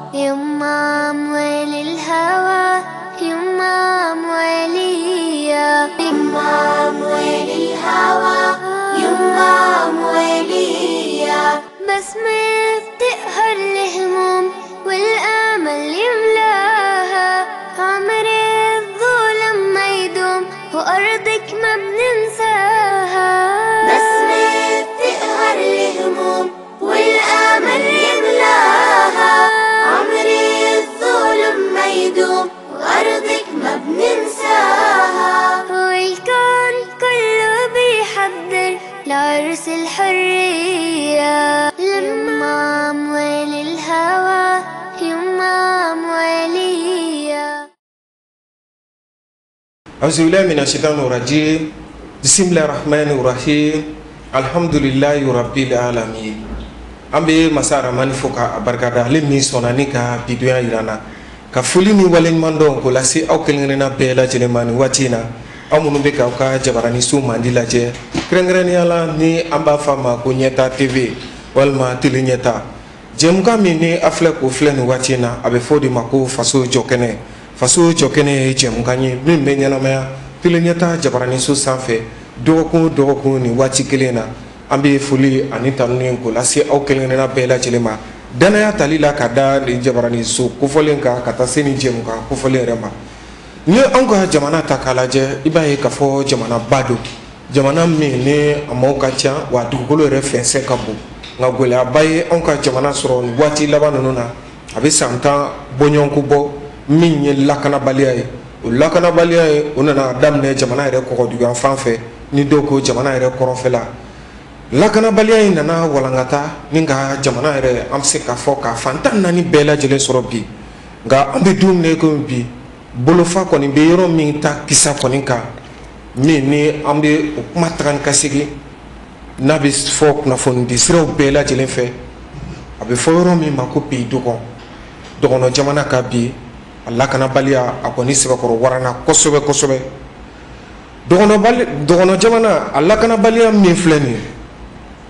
يما موالي الهوى يما موالية يما موالي الهوى يما موالية بسمة بتقهر الهموم والأمل يملاها عمر الظلم ما يدوم وأرضك ما بننساها بسمة بتقهر الهموم والأمل يملاها وأرضك ما بننساها والكون كله بيحضر لعرس الحرية يما موالي الهوى يما موالية أعوذ بالله من الشيطان الرجيم بسم الله الرحمن الرحيم الحمد لله رب العالمين ambe masara manifoka abarkada le mi sonani ka bidoya irana ka fuli ni walen mando ko lasi aw kelngena bela jelemani watina amunu be ka ka jabarani su mandi laje krengreni ala ni amba fama ko nyeta tv walma tili nyeta jemga mi ni afle ko fle ni watina abe fodi mako faso jokene jemga ni min be nyana ma tili nyeta jabarani su sanfe dogo ni wati kelena ambe fuli ani tanunen ko lasi aw kelngena bela jelema danaya talila kada ni jabarani so kufolen ka kata seni jemu ka kufolen rema ni anga jamana takalaje ibaye ka fo jamana bado jamana mi ni amoka cha wa dugolo reference kabu ngagola baye anga jamana soro ni wati labanu na abe santa bonyon kubo minye lakana baliaye onana damne jamana re ko dugan fanfe ni doko jamana re korofela lakana baliya nana walangata ninga jamana yɛrɛ an bɛ se k'a fɔ k'a fantan naani bɛɛ lajɛlen sɔrɔ bi nka an bɛ don min na komi bi bolofa kɔni bɛ yɔrɔ min ta kisa kɔni kan min ni an bɛ o kuma taga ni ka segin n'a bɛ fɔ kunnafonidi siraw bɛɛ lajɛlen fɛ a bɛ fɔ yɔrɔ min ma ko pays dɔgɔnɔ jamana ka bi a lakanabaliya a kɔni sɛbɛkɔrɔ warana kosɛbɛ dɔgɔnɔ jamana a lakanabaliya min filɛ nin ye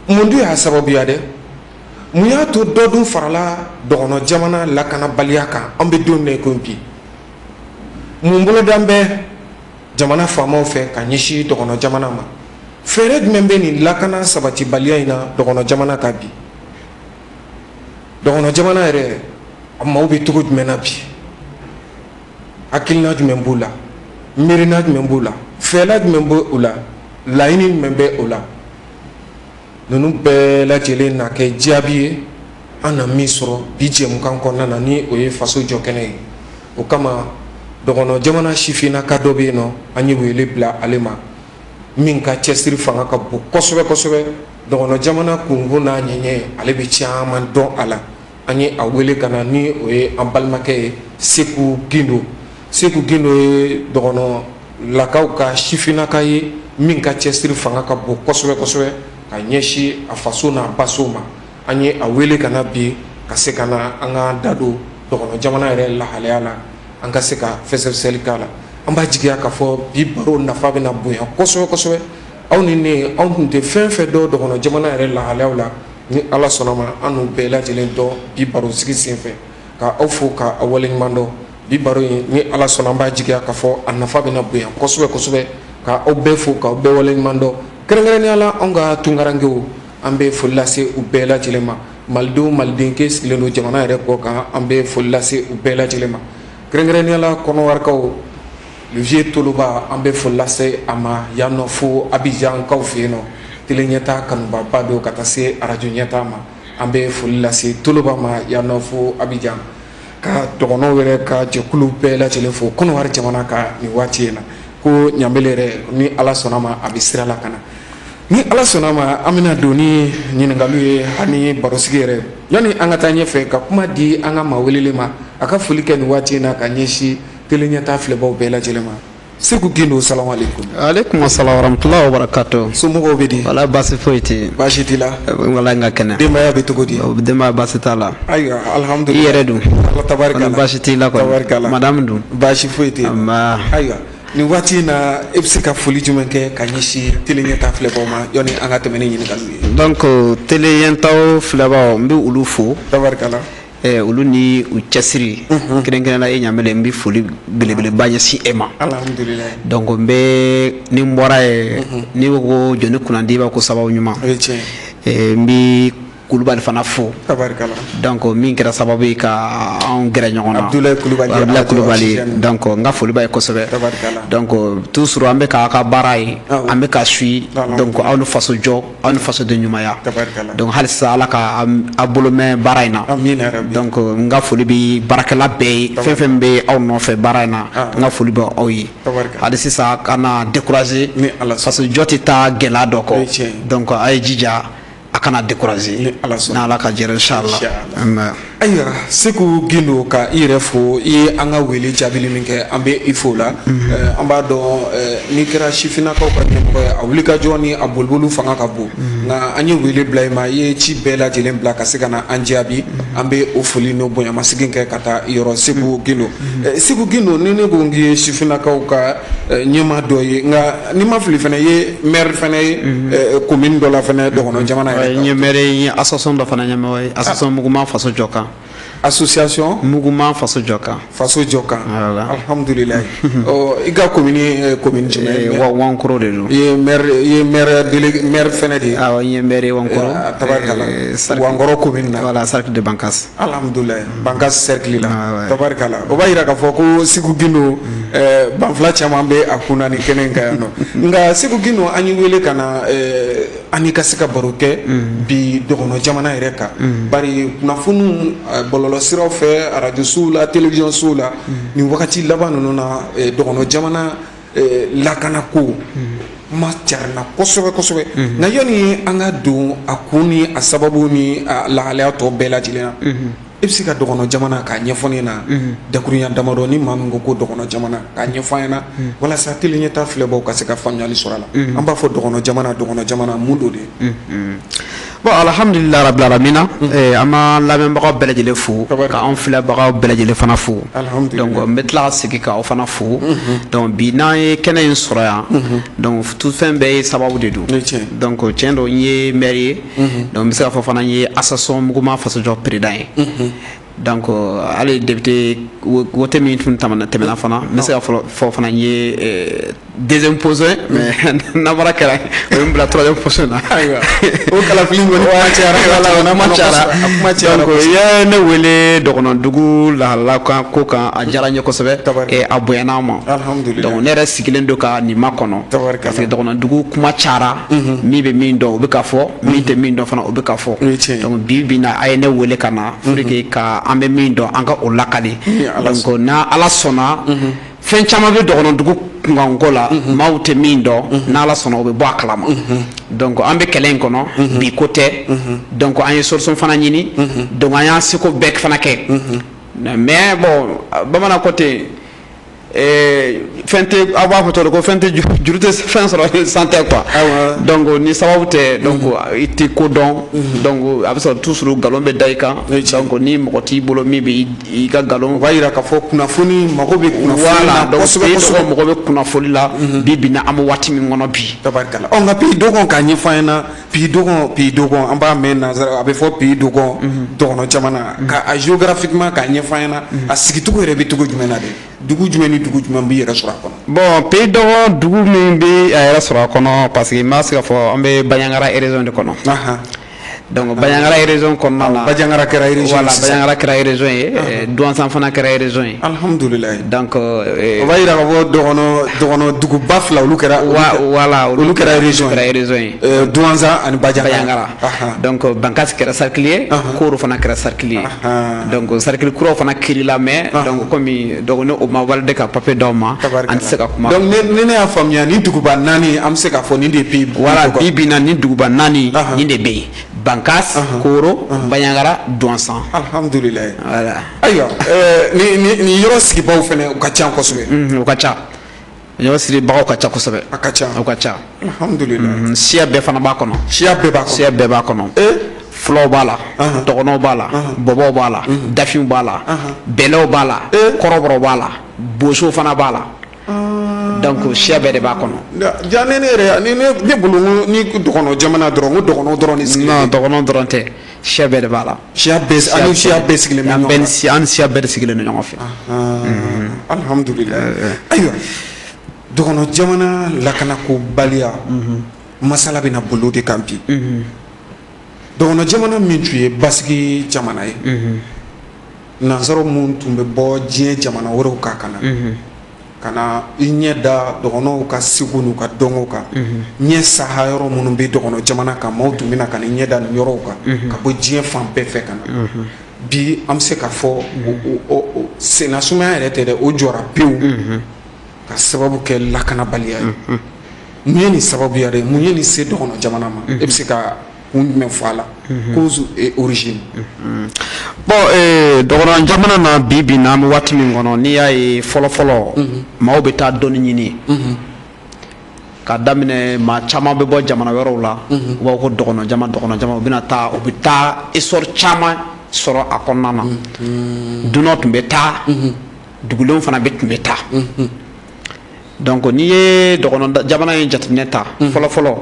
mundu ya sababuya dɛ mun y'a to dɔ dun farala dɔgɔnɔ jamana lakanabaliya kan an bɛ don min ko bi mun bolodan bɛ jamana faamaw fɛ ka ɲɛsin dɔgɔnɔ jamana ma fɛɛrɛ jumɛn bɛ nin lakana sabatibaliya in na dɔgɔnɔ jamana ka bi dɔgɔnɔ jamana yɛrɛ a maaw bɛ cogo jumɛn na bi hakilina jumɛn b'u la miirina jumɛn b'u la fɛɛla jumɛn b'u la laɲini jumɛn bɛ o la nunu bɛɛ lajɛlen na kɛ jaabi ye an na min sɔrɔ bi jɛmukan kɔnɔna na ni o ye faso jɔ kɛnɛ ye o kama dɔgɔnɔ jamana sifinnaka dɔ bɛ yen nɔ an ye wele bila ale ma min ka cɛsiri fanga ka bon kosɛbɛ dɔgɔnɔ jamana kunkun n'a ɲɛɲɛ ale bɛ caman dɔn a la an ye a wele ka na ni o ye an balimakɛ ye Seku Gindo ye dɔgɔnɔ lakaw ka sifinnaka ye min ka cɛsiri fanga ka bon kosɛbɛ ka ɲɛsi a faso n'a baso ma an ye a wele ka na bi ka se ka na an ka da don dɔgɔnɔ jamana yɛrɛ lahalaya la an ka se ka fɛsɛfɛsɛli k'a la an b'a jigiya k'a fɔ bi baro nafa bɛna bonya kosɛbɛ aw ni ne anw tun tɛ fɛn fɛn dɔn dɔgɔnɔ jamana yɛrɛ lahalayaw la ni ala sɔnna ma an n'u bɛɛ lajɛlen dɔn bi baro sigi senfɛ ka aw fo ka aw waleɲuman dɔn bi baro in ni ala sɔnna an b'a jigiya k'a fɔ a nafa bɛna bonya kosɛbɛ ka aw bɛɛ fo ka aw bɛɛ waleɲuman dɔn kɛrɛnkɛrɛnnenya la an ka tunkarankew an bɛ foli lase u bɛɛ lajɛlen ma malidenw malidenkɛ sigilen don jamana yɛrɛ kɔ kan an bɛ foli lase u bɛɛ lajɛlen ma kɛrɛnkɛrɛnnenya la kɔnɔwarikaw le vieux toloba an bɛ foli lase a ma yan nɔ fo Abidjan kaw fɛ yen nɔ tele ɲɛtaa kanubaba don ka taa se arajo ɲɛtaa ma an bɛ foli lase toloba ma yan nɔ fo Abidjan ka dɔgɔnɔw yɛrɛ ka jɛkulu bɛɛ lajɛlen fo kɔnɔwari jamana ka nin waati in na ko ɲambele yɛrɛ ni ala sɔnna ma a bɛ sira la ka na ni ala sɔnna ma an bɛna don ni ɲininkaliw ye ani barosigi yɛrɛ yanni an ka taa ɲɛfɛ ka kuma di an ka maa welelen ma a ka foli kɛ nin waati in na ka ɲɛsin tele ɲɛtaa filɛbaw bɛɛ lajɛlen ma Seku Gindo salamu alaikum. Alaikum assalam warahmatullahi wabarakatuh. Somɔgɔw bɛ di? Wala baasi foyi tɛ. Baasi t'i la? Wala n ka kɛnɛ. Denbaya bɛ cogo di? Denbaya baasi t'a la. Ayiwa alhamdulilayi. I yɛrɛ dun? Ala tabarikala. Baasi t'i la kɔni. Tabarikala. Madame dun? Baasi foyi tɛ. Ayiwa nin waati in na e bɛ se ka foli jumɛn kɛ ka ɲɛsin tele ɲɛtaa filɛbaw ma yanni an ka tɛmɛ ni ɲininkaliw ye. Donc tele ɲɛtaw filɛbaw n bɛ olu fo. Tabarikala. olu ni u cɛsiri kɛrɛnkɛrɛnnen la e ɲamɛlɛ n bɛ foli belebeleba ɲɛsin e ma alhamdulillah donc n bɛ ni n bɔra ye n'i ko ko jɔnni kunnandi i b'a ko sababu ɲuman n bɛ Kulubali fana fo donc min kɛra sababu ye ka anw gɛrɛ ɲɔgɔn na Abdoulaye Kulubali donc n ka foli b'a ye kosɛbɛ donc toujours an bɛ k'a ka baara ye an bɛ ka suit donc aw ni faso jɔ aw ni faso de ɲumanya donc hali sisan Ala ka a bolo mɛn baara in na donc n ka foli bɛ baarakɛla bɛɛ ye fɛn fɛn bɛ aw nɔfɛ baara in na n ka foli bɛ aw ye hali sisan kana décourager parce que jɔ tɛ taa gɛlɛya dɔ kɔ donc a ye jija a kana décourager n'Ala ka jɛra inchallah ayiwa Seku Gindo ka i yɛrɛ fo i ye an ka wele jaabili min kɛ an bɛ i fo la an b'a dɔn n'i kɛra sifinnakaw ka ɲɛmɔgɔ ye a wulikajɔ ni a boliboliw fanga ka bon nka an ye wele bila i ma i ye ci bɛɛ lajɛlen bila ka se ka na an jaabi an bɛ o foli n'o bonyamasegin kɛ ka taa yɔrɔ Seku Gindo Seku Gindo ni ne ko n k'i ye sifinnakaw ka ɲɛmaa dɔ ye nka n'i ma fili fana i ye maire fana ye commune dɔ la fana dɔgɔnɔ jamana yɛrɛ n ye maire ye association dɔ fana ɲɛmɔgɔ ye association Muguma faso jɔ kan association Muguma faso jɔ kan alhamdulillah i ka commune jumɛn Wankoro de don i ye maire fana de ye awɔ n ye maire ye Wankoro tabarikala Wankoro commune na voilà cercle de Bankas alhamdulillah Bankas cercle la tabarikala o b'a yira k'a fɔ ko Seku Gindo banfula caman bɛ a kunna ni kɛnɛ in kan yan nɔ nka Seku Gindo an ye wele ka na an ka se ka baro kɛ bi dɔgɔnɔ jamana yɛrɛ kan bari kunnafoniw bɔlɔlɔ siraw fɛ radio sow la télévision sow la nin wagati laban ninnu na dɔgɔnɔ jamana lakana ko ma carina kosɛbɛ kosɛbɛ nka yanni an ka don a kun ni a sababu ni a lahalaya tɔ bɛɛ lajɛlen na i bɛ se ka dɔgɔnɔ jamana k'a ɲɛfɔ ne na dakurunya damadɔ ni maa min ko dɔgɔnɔ jamana k'a ɲɛfɔ an ɲɛna walasa teli ɲɛta filɛbaw ka se ka faamuyali sɔrɔ a la an b'a fɔ dɔgɔnɔ jamana mun do de bon alhamdulillah rabbil alamin an ma lamɛnbagaw bɛɛ lajɛlen fo ka an filɛbagaw bɛɛ lajɛlen fana fo donc n bɛ tila ka segin k'aw fana fo donc bi n'an ye kɛnɛ in sɔrɔ yan donc tout fɛn bɛɛ ye sababu de don donc tiɲɛ don n ye maire ye donc n bɛ se k'a fɔ fana n ye association Muguma faso jɔ président ye donc hali député wote min tun tɛmɛna fana n bɛ se ka fɔ fana n ye deuxième position mais n'a bɔra kɛra o ye n bila troisième position na o kalafili kɔni kuma cayara donc i ye ne wele dɔgɔnɔdugu lahalala ko kan a diyara n ye kosɛbɛ a bonyana ma donc ne yɛrɛ sigilen don ka nin makɔnɔ parce que dɔgɔnɔdugu kuma cayara min bɛ min dɔn o bɛ ka fɔ min tɛ min dɔn fana o bɛ ka fɔ donc bi bi na a ye ne wele ka na pour que ka an bɛ min dɔn an ka o lakali donc n'a Ala sɔnna fɛn caman bɛ dɔgɔnɔdugu kunkanko la maaw tɛ min dɔn n'Ala sɔnna o bɛ bɔ a kalama donc an bɛ kɛlɛ in kɔnɔ bi ko tɛ donc an ye solution fana ɲini donc an y'an seko bɛɛ fana kɛ mais bon bamanan ko ten fɛn tɛ aw b'a fɔ cogo di ko fɛn tɛ juru tɛ fɛn sɔrɔ san tɛ quoi donc ni sababu tɛ donc i tɛ ko dɔn donc a bɛ sɔrɔ toujours nkalon bɛ da i kan donc ni mɔgɔ t'i bolo min bɛ i ka nkalon o b'a yira k'a fɔ kunnafoni mago bɛ kunnafoni la kosɛbɛ kosɛbɛ mɔgɔ bɛ kunnafoni la bi bi na an bɛ waati min kɔnɔ bi tabarikala nka Pays Dogon k'a ɲɛfɔ an ɲɛna Pays Dogon an b'a mɛn nanzara a bɛ fɔ Pays Dogon dɔgɔnɔ jamana ka a géographiquement k'a ɲɛfɔ an ɲɛna a sigicogo yɛrɛ bɛ cogo jumɛn na de dugu jumɛn ni dugu jumɛn b'i yɛrɛ sɔrɔ a kɔnɔ bon Pays Dogon dugu min bɛ a yɛrɛ sɔrɔ a kɔnɔ parce que n b'a se ka fɔ an bɛ Baɲangara région de kɔnɔ donc Baɲangara région kɔnɔna na Baɲangara kɛra région voilà Baɲangara kɛra région ye Douentza fana kɛra région ye alhamdulillah donc o b'a yira k'a fɔ dɔgɔnɔ duguba fila olu kɛra voilà olu kɛra région ye Douentza ani Baɲangara donc Bankas kɛra cercle ye Koro fana kɛra cercle ye donc cercle kuraw fana kirila mais donc komi donc ne o ma walide ka papier d'aw ma an tɛ se ka kuma donc ne y'a faamuya ni duguba naani an bɛ se k'a fɔ nin de ye voilà bi na ni duguba naani nin de bɛ yen Bankas Koro Baɲangara Douentza alhamdulillah voilà ayiwa ni yɔrɔ sigibaaw fana u ka ca kosɛbɛ u ka ca yɔrɔ sigibagaw ka ca kosɛbɛ a ka ca u ka ca alhamdulillah siya bɛɛ fana b'a kɔnɔ siya bɛɛ b'a kɔnɔ fulaw b'a la dɔgɔnɔw b'a la bɔbɔw b'a la dafinw b'a la bɛlɛw b'a la kɔrɔbɔrɔw b'a la bosow fana b'a la donc siya bɛɛ de b'a kɔnɔ ja ne yɛrɛ ne bolo ni dɔgɔnɔ jamana dɔrɔn ko dɔgɔnɔ dɔrɔn de sigilen non dɔgɔnɔ dɔrɔn tɛ siya bɛɛ de b'a la siya bɛɛ sigilen bɛ ɲɔgɔn kan an ni siya bɛɛ de sigilen don ɲɔgɔn fɛ alhamdulillah ayiwa dɔgɔnɔ jamana lakanako baliya masala bɛna bolo de kan bi dɔgɔnɔ jamana min tun ye basigi jamana ye nansaraw mun tun bɛ bɔ diɲɛ jamana wɛrɛw kan ka na i ɲɛ da dɔgɔnɔw ka segu n'u ka dɔnko kan ɲɛ saha yɔrɔ minnu bɛ dɔgɔnɔ jamana kan maaw tun bɛna ka ni ɲɛ da nin yɔrɔw kan ka bɔ diɲɛ fan bɛɛ fɛ ka na bi an bɛ se ka fɔ senasumaya yɛrɛ tɛ dɛ o jɔra pewu ka sababu kɛ lakanabaliya ye mun ye nin sababuya ye mun ye nin se dɔgɔnɔ jamana ma e bɛ se ka kun jumɛn fɔ a la cause et origine bon dɔgɔnɔ jamana na bi na an bɛ waati min kɔnɔ n'i y'a ye fɔlɔ maaw bɛ taa dɔnni ɲini ka daminɛ maa caman bɛ bɔ jamana wɛrɛw la u b'a fɔ ko dɔgɔnɔ jama u bɛ taa histoire caman sɔrɔ a kɔnɔna na dunanw tun bɛ taa dugulenw fana tun bɛ taa donc n'i ye dɔgɔnɔ jamana in jateminɛ ta fɔlɔ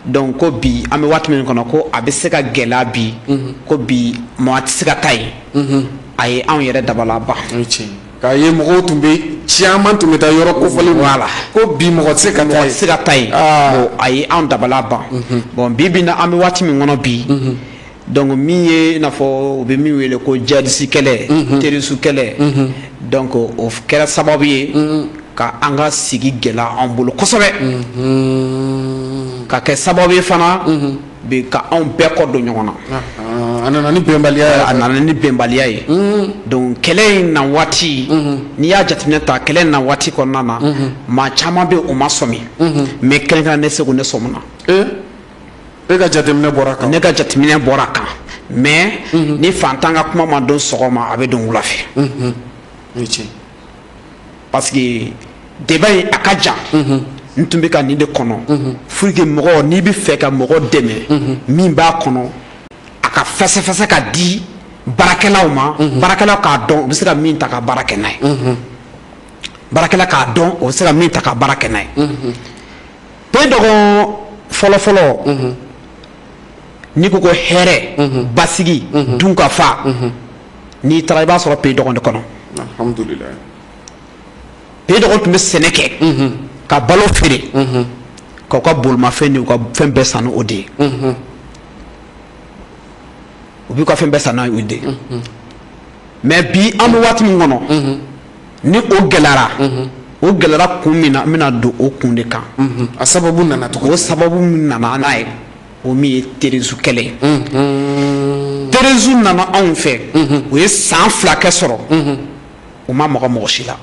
donc ko bi an bɛ waati min kɔnɔ ko a bɛ se ka gɛlɛya bi ko bi maa tɛ se ka taa yen a ye anw yɛrɛ dabala ban k'a ye mɔgɔw tun bɛ caman tun bɛ taa yɔrɔ kofɔlen wala ko bi mɔgɔ tɛ se ka taa yen bon a ye anw dabala ban bon bi na an bɛ waati min kɔnɔ bi donc min ye i n'a fɔ u bɛ min wele ko jihadisi kɛlɛ terrorisme kɛlɛ donc o kɛra sababu ye ka an ka sigi gɛlɛya an bolo kosɛbɛ ka kɛ sababu ye fana ka anw bɛɛ kɔ don ɲɔgɔn na a nana ni bɛnbaliya ye donc kɛlɛ in na waati n'i y'a jateminɛ ta kɛlɛ in na waati kɔnɔna na maa caman bɛ o ma sɔmi mais kɛrɛnkɛrɛnnen ne segu ne sɔmina e ka jateminɛ bɔra kan ne ka jateminɛ bɔra kan mais ni fantan ka kuma ma don sɔgɔma a bɛ don wula fɛ parce que débat in a ka jan n tun bɛ ka nin de kɔnɔ pour que mɔgɔ n'i bɛ fɛ ka mɔgɔ dɛmɛ min b'a kɔnɔ a ka fɛsɛfɛsɛ ka di baarakɛlaw ma baarakɛlaw k'a dɔn u bɛ se ka min ta ka baara kɛ n'a ye baarakɛla k'a dɔn o bɛ se ka min ta ka baara kɛ n'a ye pe dɔgɔ fɔlɔ n'i ko ko hɛrɛ basigi dunkafa n'i taara i b'a sɔrɔ pe dɔgɔ de kɔnɔ alhamdulillah pe dɔgɔ tun bɛ sɛnɛ kɛ ka balo feere k'aw ka bolimafɛn ni u ka fɛn bɛɛ san o de ye u b'u ka fɛn bɛɛ san n'o de ye mais bi an bɛ waati min kɔnɔ ni o gɛlɛyara kun min na an bɛna don o kun de kan a sababu nana cogo o sababu min nana n'a ye o min ye terrorisme kɛlɛ ye terrorisme nana anw fɛ o ye san 2 kɛ sɔrɔ o ma mɔgɔ si la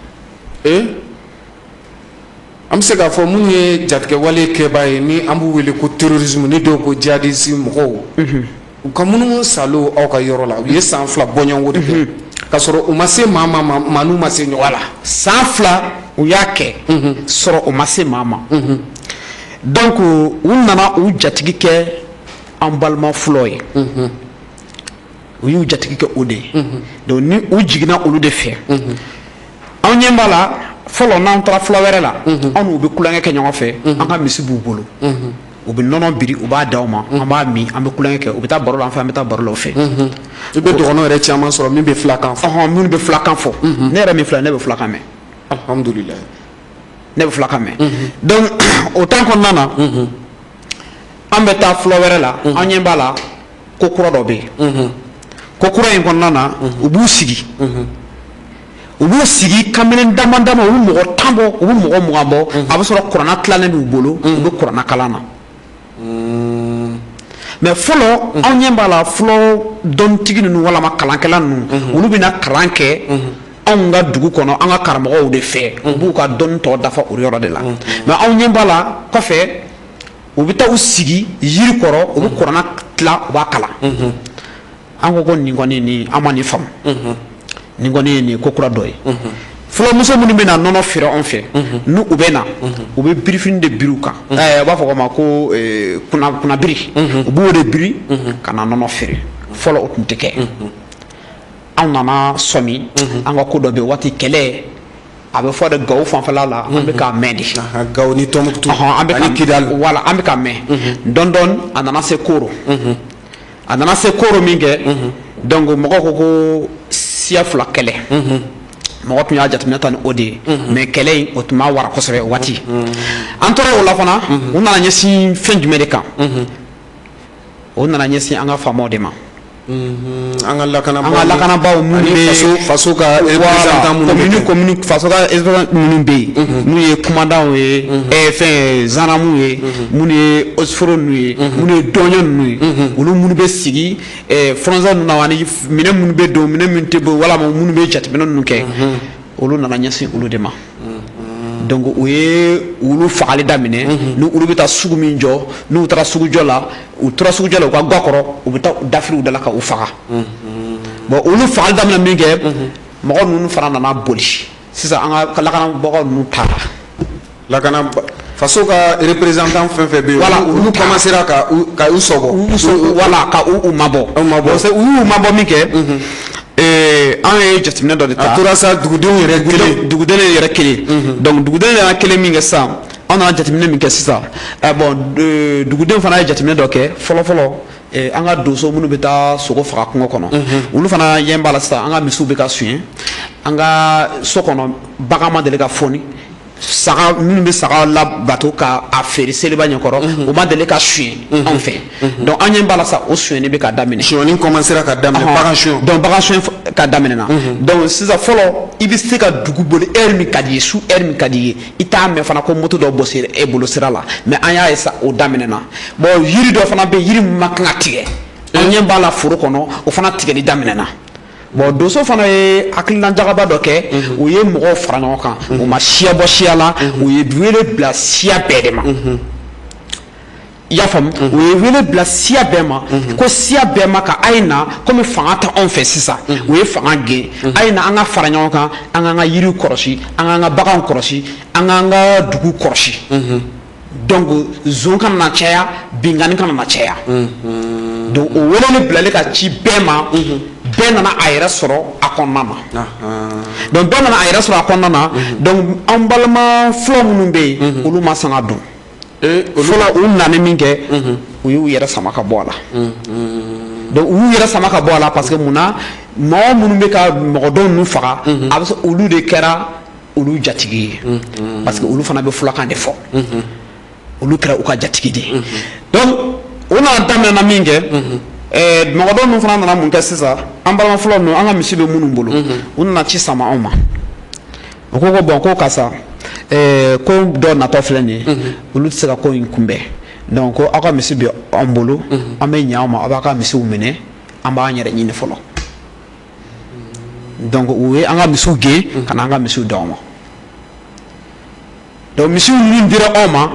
an bɛ se k'a fɔ mun ye jatigɛwale kɛbaa ye ni an b'u wele ko terrorisme ni dɔw ko jihadisi mɔgɔw u ka munumunu salo aw ka yɔrɔ la u ye san 2 bɔɲɔgɔnko de kɛ ka sɔrɔ u ma se maa n'u ma se ɲɔgɔn la san 2 u y'a kɛ sɔrɔ u ma se maa ma donc u nana u jatigi kɛ an balima fɔlɔ ye u y'u jatigi kɛ o de ye donc ni u jiginna olu de fɛ anw ɲɛ b'a la fɔlɔ n'an taara fula wɛrɛ la anw n'u bɛ kulonkɛ kɛ ɲɔgɔn fɛ an ka misi b'u bolo u bɛ nɔnɔ biri u b'a d'aw ma an b'a min an bɛ kulonkɛ kɛ u bɛ taa baro la an fɛ an bɛ taa baro la u fɛ i bɛ dɔgɔnɔ yɛrɛ caman sɔrɔ min bɛ filakan fɔ minnu bɛ filakan fɔ ne yɛrɛ min filɛ ne bɛ filakan mɛn alhamdulillah ne bɛ filakan mɛn donc o temps kɔnɔna na an bɛ taa fula wɛrɛ la an ɲɛ b'a la ko kura dɔ bɛ yen ko kura in kɔnɔna na u b'u sigi kamalen dama u bɛ mɔgɔ 10 bɔ u bɛ mɔgɔ 20 bɔ a bɛ sɔrɔ kuranna tilalen b'u bolo u bɛ kuranna kalan na mais fɔlɔ anw ɲɛ b'a la fɔlɔ dɔnnitigi ninnu walama kalankɛla ninnu olu bɛna kalan kɛ anw ka dugu kɔnɔ an ka karamɔgɔw de fɛ u b'u ka dɔnni tɔ dafa o yɔrɔ de la mais anw ɲɛ b'a la kɔfɛ u bɛ taa u sigi yiri kɔrɔ u bɛ kuranna tila u b'a kalan an ko nin kɔni an ma nin faamu nin kɔni ye nin ko kura dɔ ye fɔlɔmuso minnu bɛ na nɔnɔ feere anw fɛ n'u bɛ na u bɛ birifini de biri u kan u b'a fɔ o ma ko kunnabiri u b'o de biri ka na nɔnɔ feere fɔlɔ o tun tɛ kɛ anw nana sɔmi an ka ko dɔ bɛ yen waati kɛlɛ a bɛ fɔ de Gawo fanfɛla la an bɛ k'a mɛn de Gawo ni Tɔnbukutu ani Kidali voilà an bɛ k'a mɛn dɔɔni-dɔɔni a nana se Koro a nana se koro min kɛ donc mɔgɔ ko siya fila kɛlɛ mɔgɔ tun y'a jateminɛ ta ni o de ye mais kɛlɛ in o tun ma wara kosɛbɛ o waati an tora o la fana u nana ɲɛsin fɛn jumɛn de kan o nana ɲɛsin an ka faamaw de ma an ka lakanabaw minnu bɛ faso ka représentant commune faso ka représentant minnu bɛ yen n'u ye kumandanw ye fɛn zanramu ye minnu ye osforo ninnu ye minnu ye dɔɲɔ ninnu ye olu minnu bɛ sigi fɔlɔnsa ninnu na ani minɛn minnu bɛ don minɛn minnu tɛ bɔ walama minnu bɛ jateminɛ ninnu kɛ olu nana ɲɛsin olu de ma donc u ye olu fagali daminɛ ni olu bɛ taa sugu min jɔ n'u taara sugujɔ la u tora sugujɔ la u ka ga kɔrɔ u bɛ taa dafiriw da la ka u faga bon olu fagali daminɛ min kɛ mɔgɔ ninnu fana nana boli sisan an ka lakanabagaw ninnu taara faso ka représentant fɛn fɛn bɛ yen voilà olu commencera ka u sɔgɔ voilà ka u mabɔ u y'u mabɔ min kɛ an ye jateminɛ dɔ de ta a tora sa dugudenw yɛrɛ kelen donc dugudenw yɛrɛ kelen min kɛ sisan an nana jateminɛ min kɛ sisan bon dugudenw fana ye jateminɛ dɔ kɛ fɔlɔ an ka donso minnu bɛ taa sogo faga kungo kɔnɔ olu fana ɲɛ b'a la sisan an ka misiw bɛ ka suɲɛ an ka so kɔnɔ bagan ma deli ka fɔni saga minnu bɛ saga labato ka a feere seliba ɲɛkɔrɔ o ma deli ka suɲɛ anw fɛ donc an ɲɛ b'a la sa o suɲɛni bɛ ka daminɛ suɲɛni commencera ka daminɛ bagan suɲɛ donc bagan suɲɛ ka daminɛ na donc sisan fɔlɔ i bɛ se ka dugu boli heure min ka di ye su heure min ka di ye i t'a mɛn fana ko moto dɔ bɔsi e bolo sira la mais an y'a ye sa o daminɛ na bon yiri dɔ fana bɛ yiri min ma kan ka tigɛ an ɲɛ b'a la foro kɔnɔ o fana tigɛli daminɛ na bon donso fana ye hakilina jagaba dɔ kɛ u ye mɔgɔw fara ɲɔgɔn kan u ma siya bɔ siya la u ye wele bila siya bɛɛ de ma i y'a faamu u ye wele bila siya bɛɛ ma ko siya bɛɛ ma ka a ye na komi fanga tɛ anw fɛ sisan u ye fanga gɛn a ye na an ka fara ɲɔgɔn kan an k'an ka yiriw kɔlɔsi an k'an ka baganw kɔlɔsi an k'an ka dugu kɔlɔsi donc zon kana na caya binkani kana na caya donc o weleli bilali ka ci bɛɛ ma bɛɛ nana a yɛrɛ sɔrɔ a kɔnɔna na donc bɛɛ nana a yɛrɛ sɔrɔ a kɔnɔna na donc an balima fula minnu bɛ yen olu ma sanga dun fɔlɔ u nana min kɛ u y'u yɛrɛ sama ka bɔ a la donc u y'u yɛrɛ sama ka bɔ a la parce que munna mɔgɔ minnu bɛ ka mɔgɔdɔw ninnu faga a bɛ sɔrɔ olu de kɛra olu jatigi ye parce que olu fana bɛ fulakan de fɔ olu kɛra u ka jatigi de ye donc u nana daminɛ na min kɛ mɔgɔdɔw ninnu fana nana mun kɛ sisan an balima fɔlɔ ninnu an ka misi bɛ minnu bolo u nana ci sama anw ma u ko ko bon ko karisa ko dɔ natɔ filɛ nin ye olu tɛ se ka ko in kunbɛn donc ko aw ka misi bɛ an bolo an bɛ ɲɛ aw ma aw b'a ka misiw minɛ an b'an yɛrɛ ɲini fɔlɔ donc u ye an ka misiw gɛn ka na an ka misiw d'aw ma donc misiw minnu dira aw ma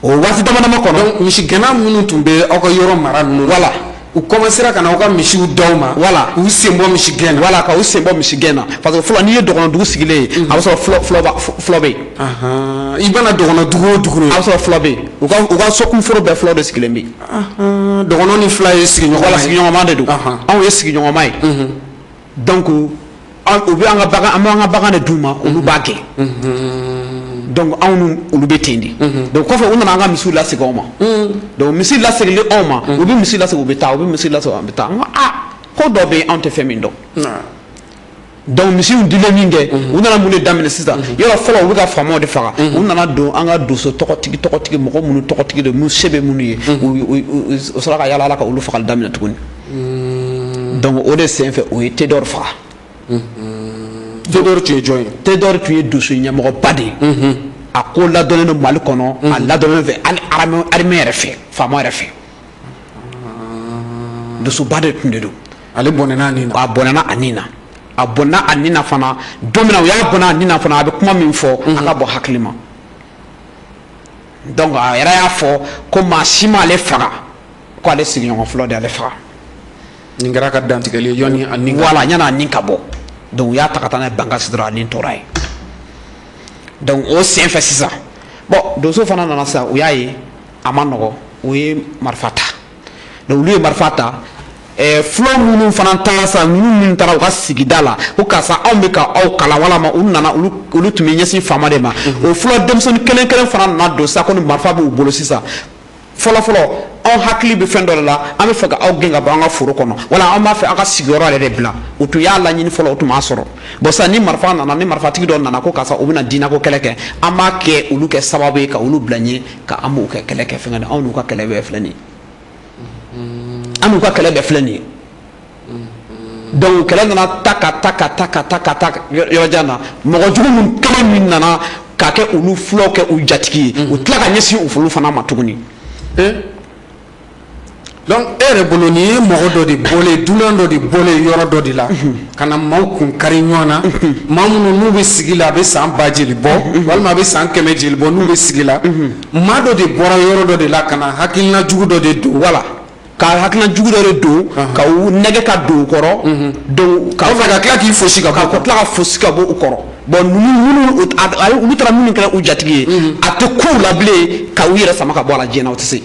o waati dama dama kɔnɔ donc misigɛnna minnu tun bɛ aw ka yɔrɔ mara ninnu voilà u commencera ka na aw ka misiw d'aw ma voilà u sen bɔ misigɛn na voilà ka u sen bɔ misigɛn na parce que fɔlɔ n'i ye dɔgɔnɔdugu sigilen ye a bɛ sɔrɔ fɔlɔ bɛ yen i bɛna dɔgɔnɔdugu o dugu a bɛ sɔrɔ fɔlɔ bɛ yen u ka sokun foro bɛɛ fɔlɔ de sigilen bɛ yen dɔgɔnɔ ni fila ye sigiɲɔgɔn voilà sigiɲɔgɔnma de don anw ye sigiɲɔgɔnma ye donc u bɛ an b'an ka bagan de d'u ma olu b'a gɛn donc anw ni olu bɛ ten de donc kɔfɛ u nana an ka misiw lasegin aw ma donc misi lasegili aw ma u bɛ misi lasegin u bɛ taa u bɛ misi lasegin an bɛ taa an ko ko dɔ bɛ yen anw tɛ fɛn min dɔn donc misiw dilen min kɛ u nana mun de daminɛ sisan yɔrɔ fɔlɔ u bɛ ka faamaw de faga u nana don an ka donso tɔgɔtigi mɔgɔ minnu tɔgɔtigi de minnu se bɛ minnu ye u sɔrɔ ka yala ka olu fagali daminɛ tuguni donc o de senfɛ o ye Tedɔri faga Tedɔri tun ye jɔn ye Tedɔri tun ye donso ɲɛmɔgɔba de ye a ko ladɔnnen don Mali kɔnɔ a ladɔnnen fɛ hali armée yɛrɛ fɛ faama yɛrɛ fɛ donsoba de tun de don ale bɔnɛna a nin na a bɔnɛna a nin na a bɔnna a nin na fana don min na u y'a bɔnna a nin na fana a bɛ kuma min fɔ a ka bɔ hakili ma donc a yɛrɛ y'a fɔ ko maa si m'ale faga ko ale sigiɲɔgɔn fɔlɔ de ale faga nin kɛra ka dantigɛli ye yanni a nin voilà yanni a nin ka bɔ donc u y'a ta ka taa n'a ye Bankasi dɔrɔn a nin tora ye donc o senfɛ sisan bon donso fana nana sisan u y'a ye a ma nɔgɔ u ye marifa ta donc olu ye marifa ta fula minnu fana taara sisan minnu taara u ka sigida la ko karisa anw bɛ ka aw kalan walama olu nana olu tun bɛ ɲɛsin faama de ma o fula denmisɛnnin kelen kelen fana nana don sisan ko ni marifa b'u bolo sisan fɔlɔ fɔlɔ an hakili bɛ fɛn dɔ la an bɛ fɛ ka aw gɛn ka bɔ an ka foro kɔnɔ wala an b'a fɛ an ka sigiyɔrɔ yɛrɛ de bila u tun y'a laɲini fɔlɔ u tun m'a sɔrɔ bon sisan ni marifa nana ni marifatigi dɔ nana ko karisa u bɛna diinako kɛlɛ kɛ an b'a kɛ olu kɛ sababu ye ka olu bila ɲɛ ka an b'u kɛ kɛlɛ kɛ fɛn na anw n'u ka kɛlɛ bɛɛ filɛ nin ye an n'u ka kɛlɛ bɛɛ filɛ nin ye donc kɛlɛ nana ta yɔrɔ jan na mɔgɔ jugu min kelen min nana k'a kɛ olu fulaw kɛ u jatigi ye u tila ka ɲɛsin olu fana ma tuguni. Donc e yɛrɛ bolo nin ye mɔgɔ dɔ de bɔlen dunan dɔ de bɔlen yɔrɔ dɔ de la ka na maaw kun kari ɲɔgɔn na maa minnu n'u bɛ sigi la a bɛ san 1000 jeli bɔ walima a bɛ san 100 jeli bɔ n'u bɛ sigi la maa dɔ de bɔra yɔrɔ dɔ de la ka na hakilina jugu dɔ de don wala ka hakilina jugu dɔ de don ka u nɛgɛ ka don u kɔrɔ donc ka tila k'i fosi ka bɔ tila ka fosi ka bɔ u kɔrɔ bon olu taara minnu kɛra u jatigi ye a tɛ k'u la bilen ka u yɛrɛ sama ka bɔ a la diɲɛ na o tɛ se.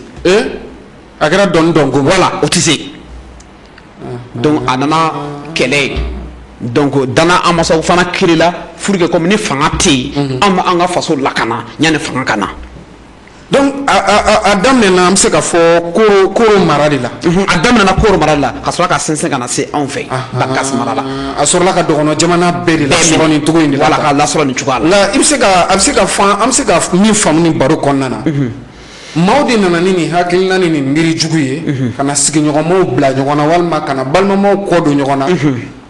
a kɛra dɔɔni ko voilà o tɛ se donc a nana kɛlɛ donc dana an masaw fana kirila pour que comme ni fanga tɛ yen an b'an ka faso lakana yanni fanga ka na. donc a daminɛna an bɛ se ka fɔ koro mara de la. a daminɛna koro mara de la ka sɔrɔ ka sinsin ka na se anw fɛ Bakasi mara la. a sɔrɔla ka dɔgɔnɔ jamana bɛɛ de lasɔrɔ nin cogo in de la. voilà ka lasɔrɔ nin cogoya la. a bɛ se ka min faamu nin baro kɔnɔna na. maaw de nana ni nin hakilina ni nin miiri jugu ye ka na sigiɲɔgɔnmaw bila ɲɔgɔn na walima ka na balimamaw kɔ don ɲɔgɔn na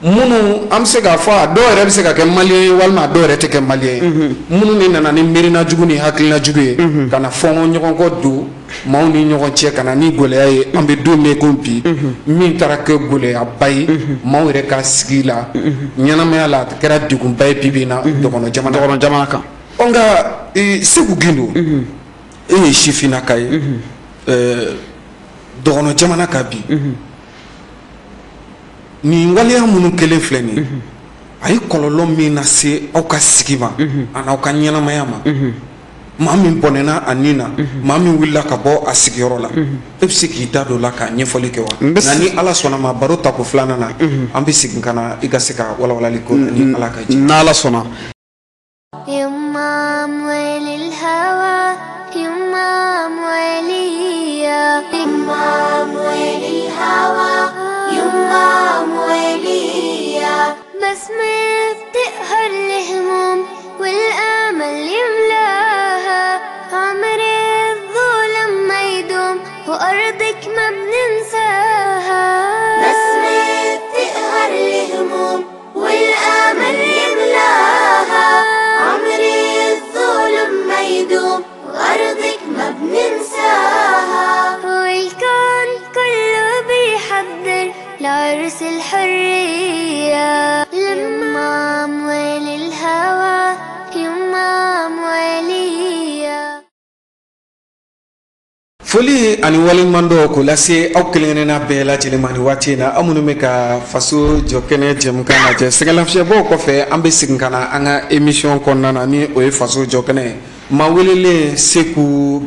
minnu an bɛ se k'a fɔ a dɔw yɛrɛ bɛ se ka kɛ maliyɛn ye walima a dɔw yɛrɛ tɛ kɛ maliyɛn ye minnu de nana ni miirina jugu ni hakilina jugu ye ka na fɔnko ɲɔgɔn kɔ don maaw ni ɲɔgɔn cɛ ka na ni gɛlɛya ye an bɛ don min ko bi min taara kɛ gɛlɛyaba ye maaw yɛrɛ ka sigi la ɲɛnamaya la a kɛra degunba ye bi bi in na dɔgɔnɔ jamana kan. nka Seku Gindo e ye sifinnaka ye dɔgɔnɔ jamana ka bi nin waleya minnu kelen filɛ nin a ye kɔlɔlɔ min lase aw ka sigi ma a n'aw ka ɲɛnamaya ma maa min bɔnɛna a nin na maa min wulila ka bɔ a sigiyɔrɔ la e bɛ se k'i da don o la ka ɲɛfɔli kɛ wa nka ni ala sɔnna ma baro tako filanan na an bɛ segin ka na i ka se ka walawalali ko ni ala ka jɛ n'ala sɔnna. يمام وليا يمام وللهوى يمام وليا بسمة بتقهر الهموم والآمل يملاها عمر الظلم ما يدوم وأرضك ما بننساها بسمة بتقهر الهموم والآمل يملاها عمر الظلم ما يدوم وأرضك ما بننساها والكون كله بيحضر لعرس الحرية يمام وللهوى يمام وليا. foli ani waliɲuman dɔ k'o lase aw kelen-kelenna bɛɛ lajɛlen ma nin waati in na aw minnu bɛ ka faso jɔkɛnɛ jɛmukan lajɛ sɛgɛnlafiɲɛbɔw kɔfɛ an bɛ segin ka na an ka émission kɔnɔna na ni o ye faso jɔkɛnɛ ye maa welelen Seku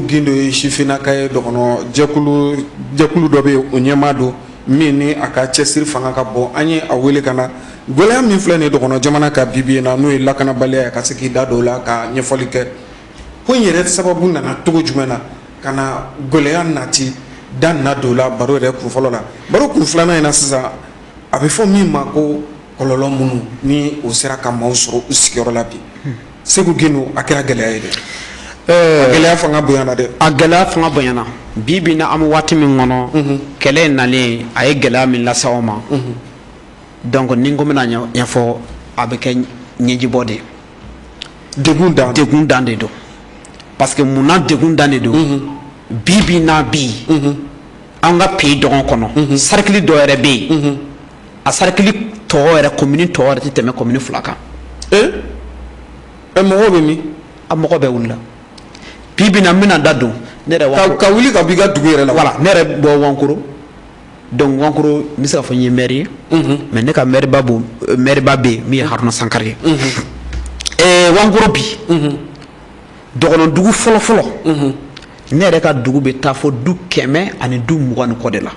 Gindo ye sifinnaka ye dɔgɔnɔ jɛkulu dɔ bɛ yen o ɲɛmaa don min ni a ka cɛsiri fanga ka bon an ye a wele ka na gɛlɛya min filɛ nin ye dɔgɔnɔ jamana ka bi in na n'o ye lakanabaliya ye ka se k'i da don o la ka ɲɛfɔli kɛ ko in yɛrɛ sababu nana cogo jumɛn na ka na gɛlɛya nati da nana don o la baro yɛrɛ kun fɔlɔ la baro kun filanan in na sisan a bɛ fɔ min ma ko kɔlɔlɔ minnu ni o sera ka maaw sɔrɔ u sigiyɔrɔ la bi Seku Gindo a kɛra gɛlɛya ye dɛ a gɛlɛya fanga bonyana dɛ a gɛlɛya fanga bonyana bi bi na an bɛ waati min kɔnɔ kɛlɛ in nalen a ye gɛlɛya min lase aw ma donc ni n ko bɛna ɲɛfɔ a bɛ kɛ ɲɛjibɔ de degun dan de don parce que munna degun dan de don bi bi na bi an ka pays dɔgɔn kɔnɔ sarikili dɔ yɛrɛ bɛ yen a sarikili tɔ yɛrɛ commune tɔ yɛrɛ tɛ tɛmɛ commune 2 kan mɔgɔw bɛ min a mɔgɔ bɛ wuli la bi bi na n bɛna da don ne yɛrɛ ka wuli ka b'i ka dugu yɛrɛ la voilà ne yɛrɛ bɔ Wankoro donc Wankoro n bɛ se ka fɔ n ye maire ye mais ne ka maire ba bɛ yen min ye Haruna Sankare ye Wankoro bi dɔgɔnɔ dugu fɔlɔ fɔlɔ ne yɛrɛ ka dugu bɛ taa fɔ du 100 ani du 20 ni kɔ de la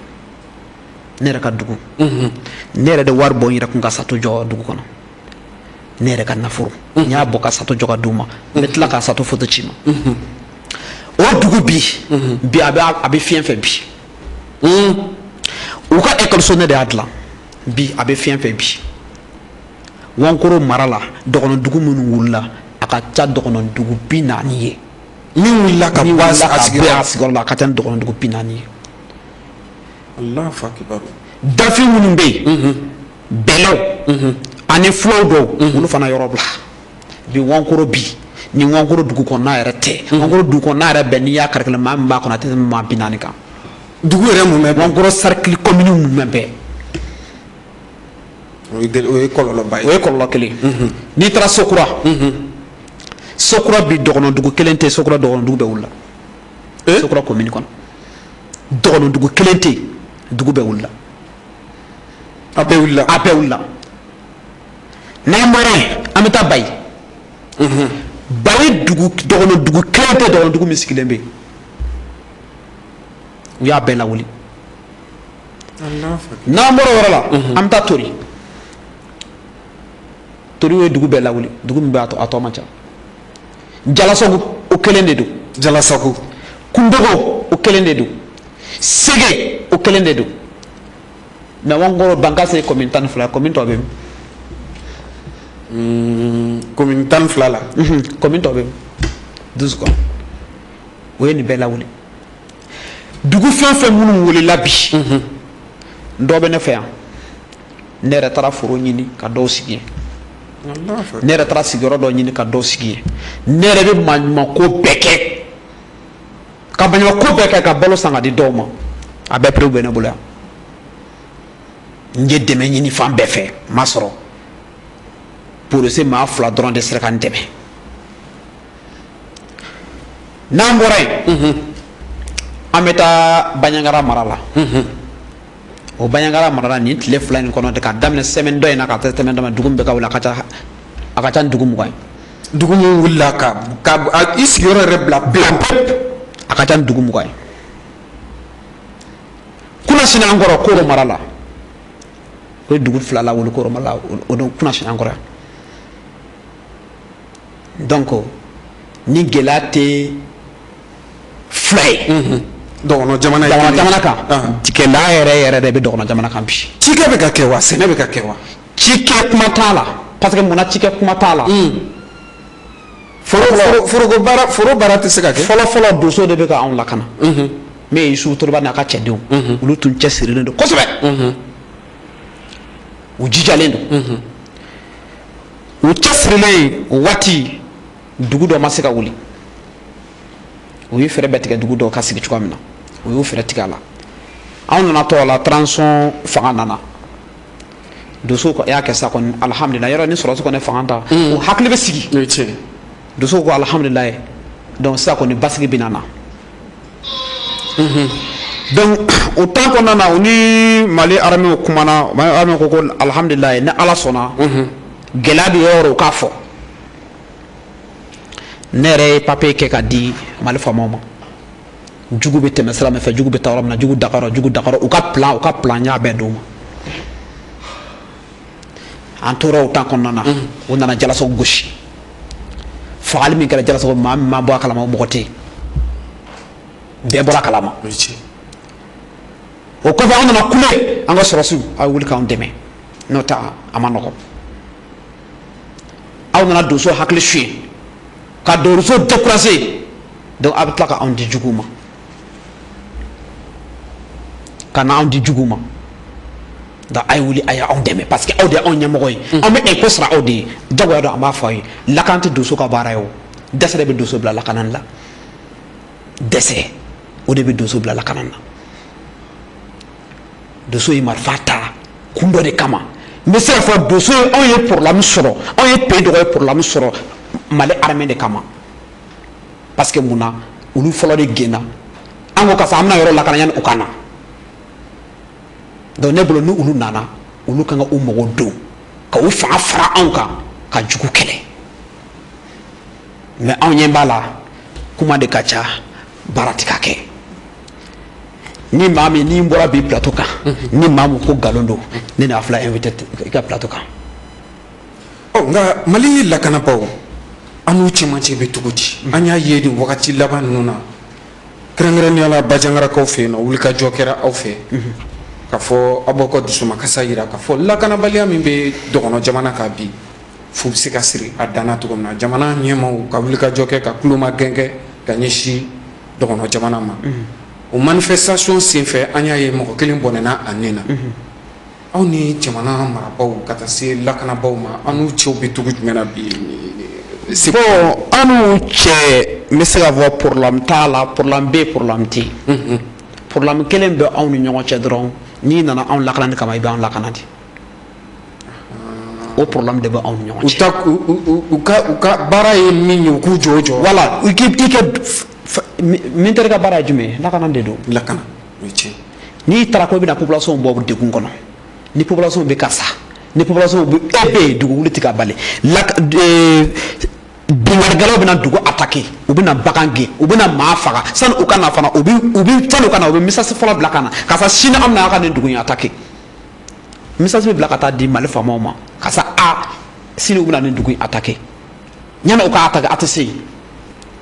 ne yɛrɛ ka dugu ne yɛrɛ de wari bɔ n yɛrɛ kun ka sato jɔ dugu kɔnɔ ne yɛrɛ ka nafolo n y'a bɔ ka sato jɔ ka d'u ma n bɛ tila ka sato foto ci ma o dugu bi bi a bɛ fiɲɛ fɛ bi u ka école ne de y'a dilan bi a bɛ fiɲɛ fɛ bi Wankoro mara la dɔgɔnɔ dugu minnu wulila a ka ca dɔgɔnɔ dugu 40 ye min wulila ka bɔ a sigiyɔrɔ la a ka ca dɔgɔnɔ dugu 40 ye Allahu akbar dafi minnu bɛ yen bɛlɛw ani fulaw dɔw olu fana yɔrɔ bila bi Wankoro bi ni Wankoro dugu kɔnɔna yɛrɛ tɛ Wankoro dugu kɔnɔna yɛrɛ bɛɛ n'i y'a calculé maa min b'a kɔnɔ a tɛ tɛmɛ maa 40 kan dugu yɛrɛ mun bɛ Wankoro cercle commune mun bɛ o ye kɔlɔlɔba ye o ye kɔlɔlɔ kelen n'i taara Sokura Sokura bi dɔgɔnɔ dugu kelen tɛ Sokura dɔgɔnɔ dugu bɛɛ wulila Sokura commune kɔnɔ dɔgɔnɔ dugu kelen tɛ dugu bɛɛ wulila a bɛɛ wulila n'an bɔra yen an bɛ taa Bayi Bayi dugu dɔgɔnɔ dugu kelen tɛ dɔgɔnɔ dugu min sigilen bɛ yen u y'a bɛɛ lawuli n'an bɔra o yɔrɔ la an bɛ taa Tori Tori ye dugu bɛɛ lawuli dugu min bɛ a tɔ man ca Jalasago o kelen de don Jalasago Kundogo o kelen de don Sege o kelen de don mais Wankoro Bankase ye commune 12 commune tɔ bɛ min commune 12 la commune tɔ bɛ min 12 kɔnɔ o ye nin bɛɛ lawuli dugu fɛn fɛn minnu wulila bi dɔ bɛ ne fɛ yan ne yɛrɛ taara foro ɲini ka dɔw sigi yen ne yɛrɛ taara sigiyɔrɔ dɔ ɲini ka dɔw sigi yen ne yɛrɛ bɛ maɲumako bɛɛ kɛ ka maɲumako bɛɛ kɛ ka balo san ka di dɔw ma a bɛɛ perew bɛ ne bolo yan n ye dɛmɛ ɲini fan bɛɛ fɛ n ma sɔrɔ polisi maa 2 dɔrɔn de sera ka n dɛmɛ n'an bɔra yen an bɛ taa Baɲaŋara mara la o Baɲaŋara mara la nin tile 2 in kɔnɔ de ka daminɛ semaine dɔ in na ka taa semaine dɔ ma dugu min bɛ ka wuli a ka ca dugu 20 ye dugu min wulila ka i sigiyɔrɔ yɛrɛ bila pewu a ka ca dugu 20 ye Kunasini an kɔrɔ Koro mara la o ye dugu 2 la wuli Koro mara la o don Kunasini an kɔrɔ yan donc ni gɛlɛya tɛ 2 ye dɔgɔnɔ jamana kan gɛlɛya yɛrɛ de bɛ dɔgɔnɔ jamana kan bi cikɛ bɛ ka kɛ wa sɛnɛ bɛ ka kɛ wa cikɛ kuma t'a la parce que munna cikɛ kuma t'a la foro baara tɛ se ka kɛ fɔlɔ donso de bɛ ka anw lakana min ye Yusufu Toloba n'a ka cɛdenw olu tun cɛsirilen don kosɛbɛ u jijalen don u cɛsirilen o waati dugu dɔ ma se ka wuli u ye fɛrɛ bɛɛ tigɛ dugu dɔw ka sigi cogoya min na u y'o fɛrɛ tigɛ a la anw nana tɔ la transition fanga nana doso y'a kɛ sa kɔni alhamdulilayi yɔrɔ ni sɔrɔsi kɔni fanga ta o hakili bɛ sigi doso ko alhamdulilayi donc sisan kɔni basigi bɛ na donc o temps kɔnɔna na u ni Mali armée kumana Mali armée ko alhamdulilayi ni Ala sɔnna gɛlɛya bɛ yɔrɔ o k'a fɔ ne yɛrɛ ye papier kɛ ka di Mali faamaw ma jugu bɛ tɛmɛ sira min fɛ jugu bɛ taa yɔrɔ min na jugu Dakar u ka plan y'a bɛɛ d'u ma an tora o temps kɔnɔna na u nana Jalasago gosi fagali min kɛra Jalasago maa min ma bɔ a kalama o mɔgɔ tɛ yen bɛɛ bɔra a kalama o kɔfɛ an nana kule an ka sɔrɔsiw a ye wuli k'anw dɛmɛ n'o tɛ a ma nɔgɔn aw nana donso hakili suɲɛ ka donso décourager donc a bɛ tila ka anw di juguw ma ka na anw di juguw ma donc a ye wuli a ye anw dɛmɛ parce que aw de ye anw ɲɛmɔgɔ ye an bɛ impôt sara aw de ye jagoya don an b'a fɔ aw ye lakana tɛ donso ka baara ye o dɛsɛ de bɛ donso bila lakanani la dɛsɛ o de bɛ donso bila lakanani la donso ye marifa ta kun dɔ de kama n bɛ se ka fɔ donso ye anw ye problème sɔrɔ anw ye pays dɔgɔ ye problème sɔrɔ Mali armée de kama parce que munna olu fɔlɔ de gɛnna an ko karisa an bɛna yɔrɔ lakana yanni u ka na donc ne bolo ni olu nana olu kan ka u mago don ka u fanga fara anw kan ka jugu kɛlɛ mais anw ɲɛ b'a la kuma de ka ca baara tɛ ka kɛ ni maa min ni bɔra bi plateau kan ni maa min ko nkalon don ne n'a fila invité i ka plateau kan nka Mali lakanabaaw an n'u cɛmancɛ bɛ cogo di an y'a ye nin wagati laban ninnu na kɛrɛnkɛrɛnnenya bajangarakaw fɛ yen nɔ wulikajɔ kɛra aw fɛ k'a fɔ aw b'aw ka dusumakasa yira k'a fɔ lakanabaliya min bɛ dɔgɔnɔ jamana kan bi fo bɛ se ka siri a danna cogo min na jamana ɲɛmaaw ka wulikajɔ kɛ ka kuloma gɛnkɛ ka ɲɛsin dɔgɔnɔ jamana ma o manifestation senfɛ an y'a ye mɔgɔ kelen bɔnɛna a nin na aw ni jamana marabaw ka taa se lakanabaw ma an n'u cɛw bɛ tugu jumɛn na bi bon an n'u cɛ n bɛ se ka fɔ problème t'a la problème bɛ yen problème tɛ yen problème kelen bɛ anw ni ɲɔgɔn cɛ dɔrɔn n'i nana anw lakanani kama i b'an lakana de o problème de bɛ anw ni ɲɔgɔn cɛ u ka baara ye min ye u k'u jɔ o jɔ voilà i kɛ min tɛ ka baara ye jumɛn ye lakana de don lakana o ye tiɲɛ n'i taara ko i bɛna population bɔ degun kɔnɔ ni population bɛ ka sa ni population bɛ e bɛ yen dugu wuli tɛ ka bali bingannikɛlaw bɛna dugu attaquer u bɛna bagan gɛn u bɛna maa faga sani u ka na fana u bɛ sani u ka na u bɛ message fɔlɔ bila ka na ka fɔ sini an bɛna a ka nin dugu in attaquer message bɛ bila ka taa di Mali faamaw ma ka fɔ sini u bɛna nin dugu in attaquer yanni u ka attaquer a tɛ se yen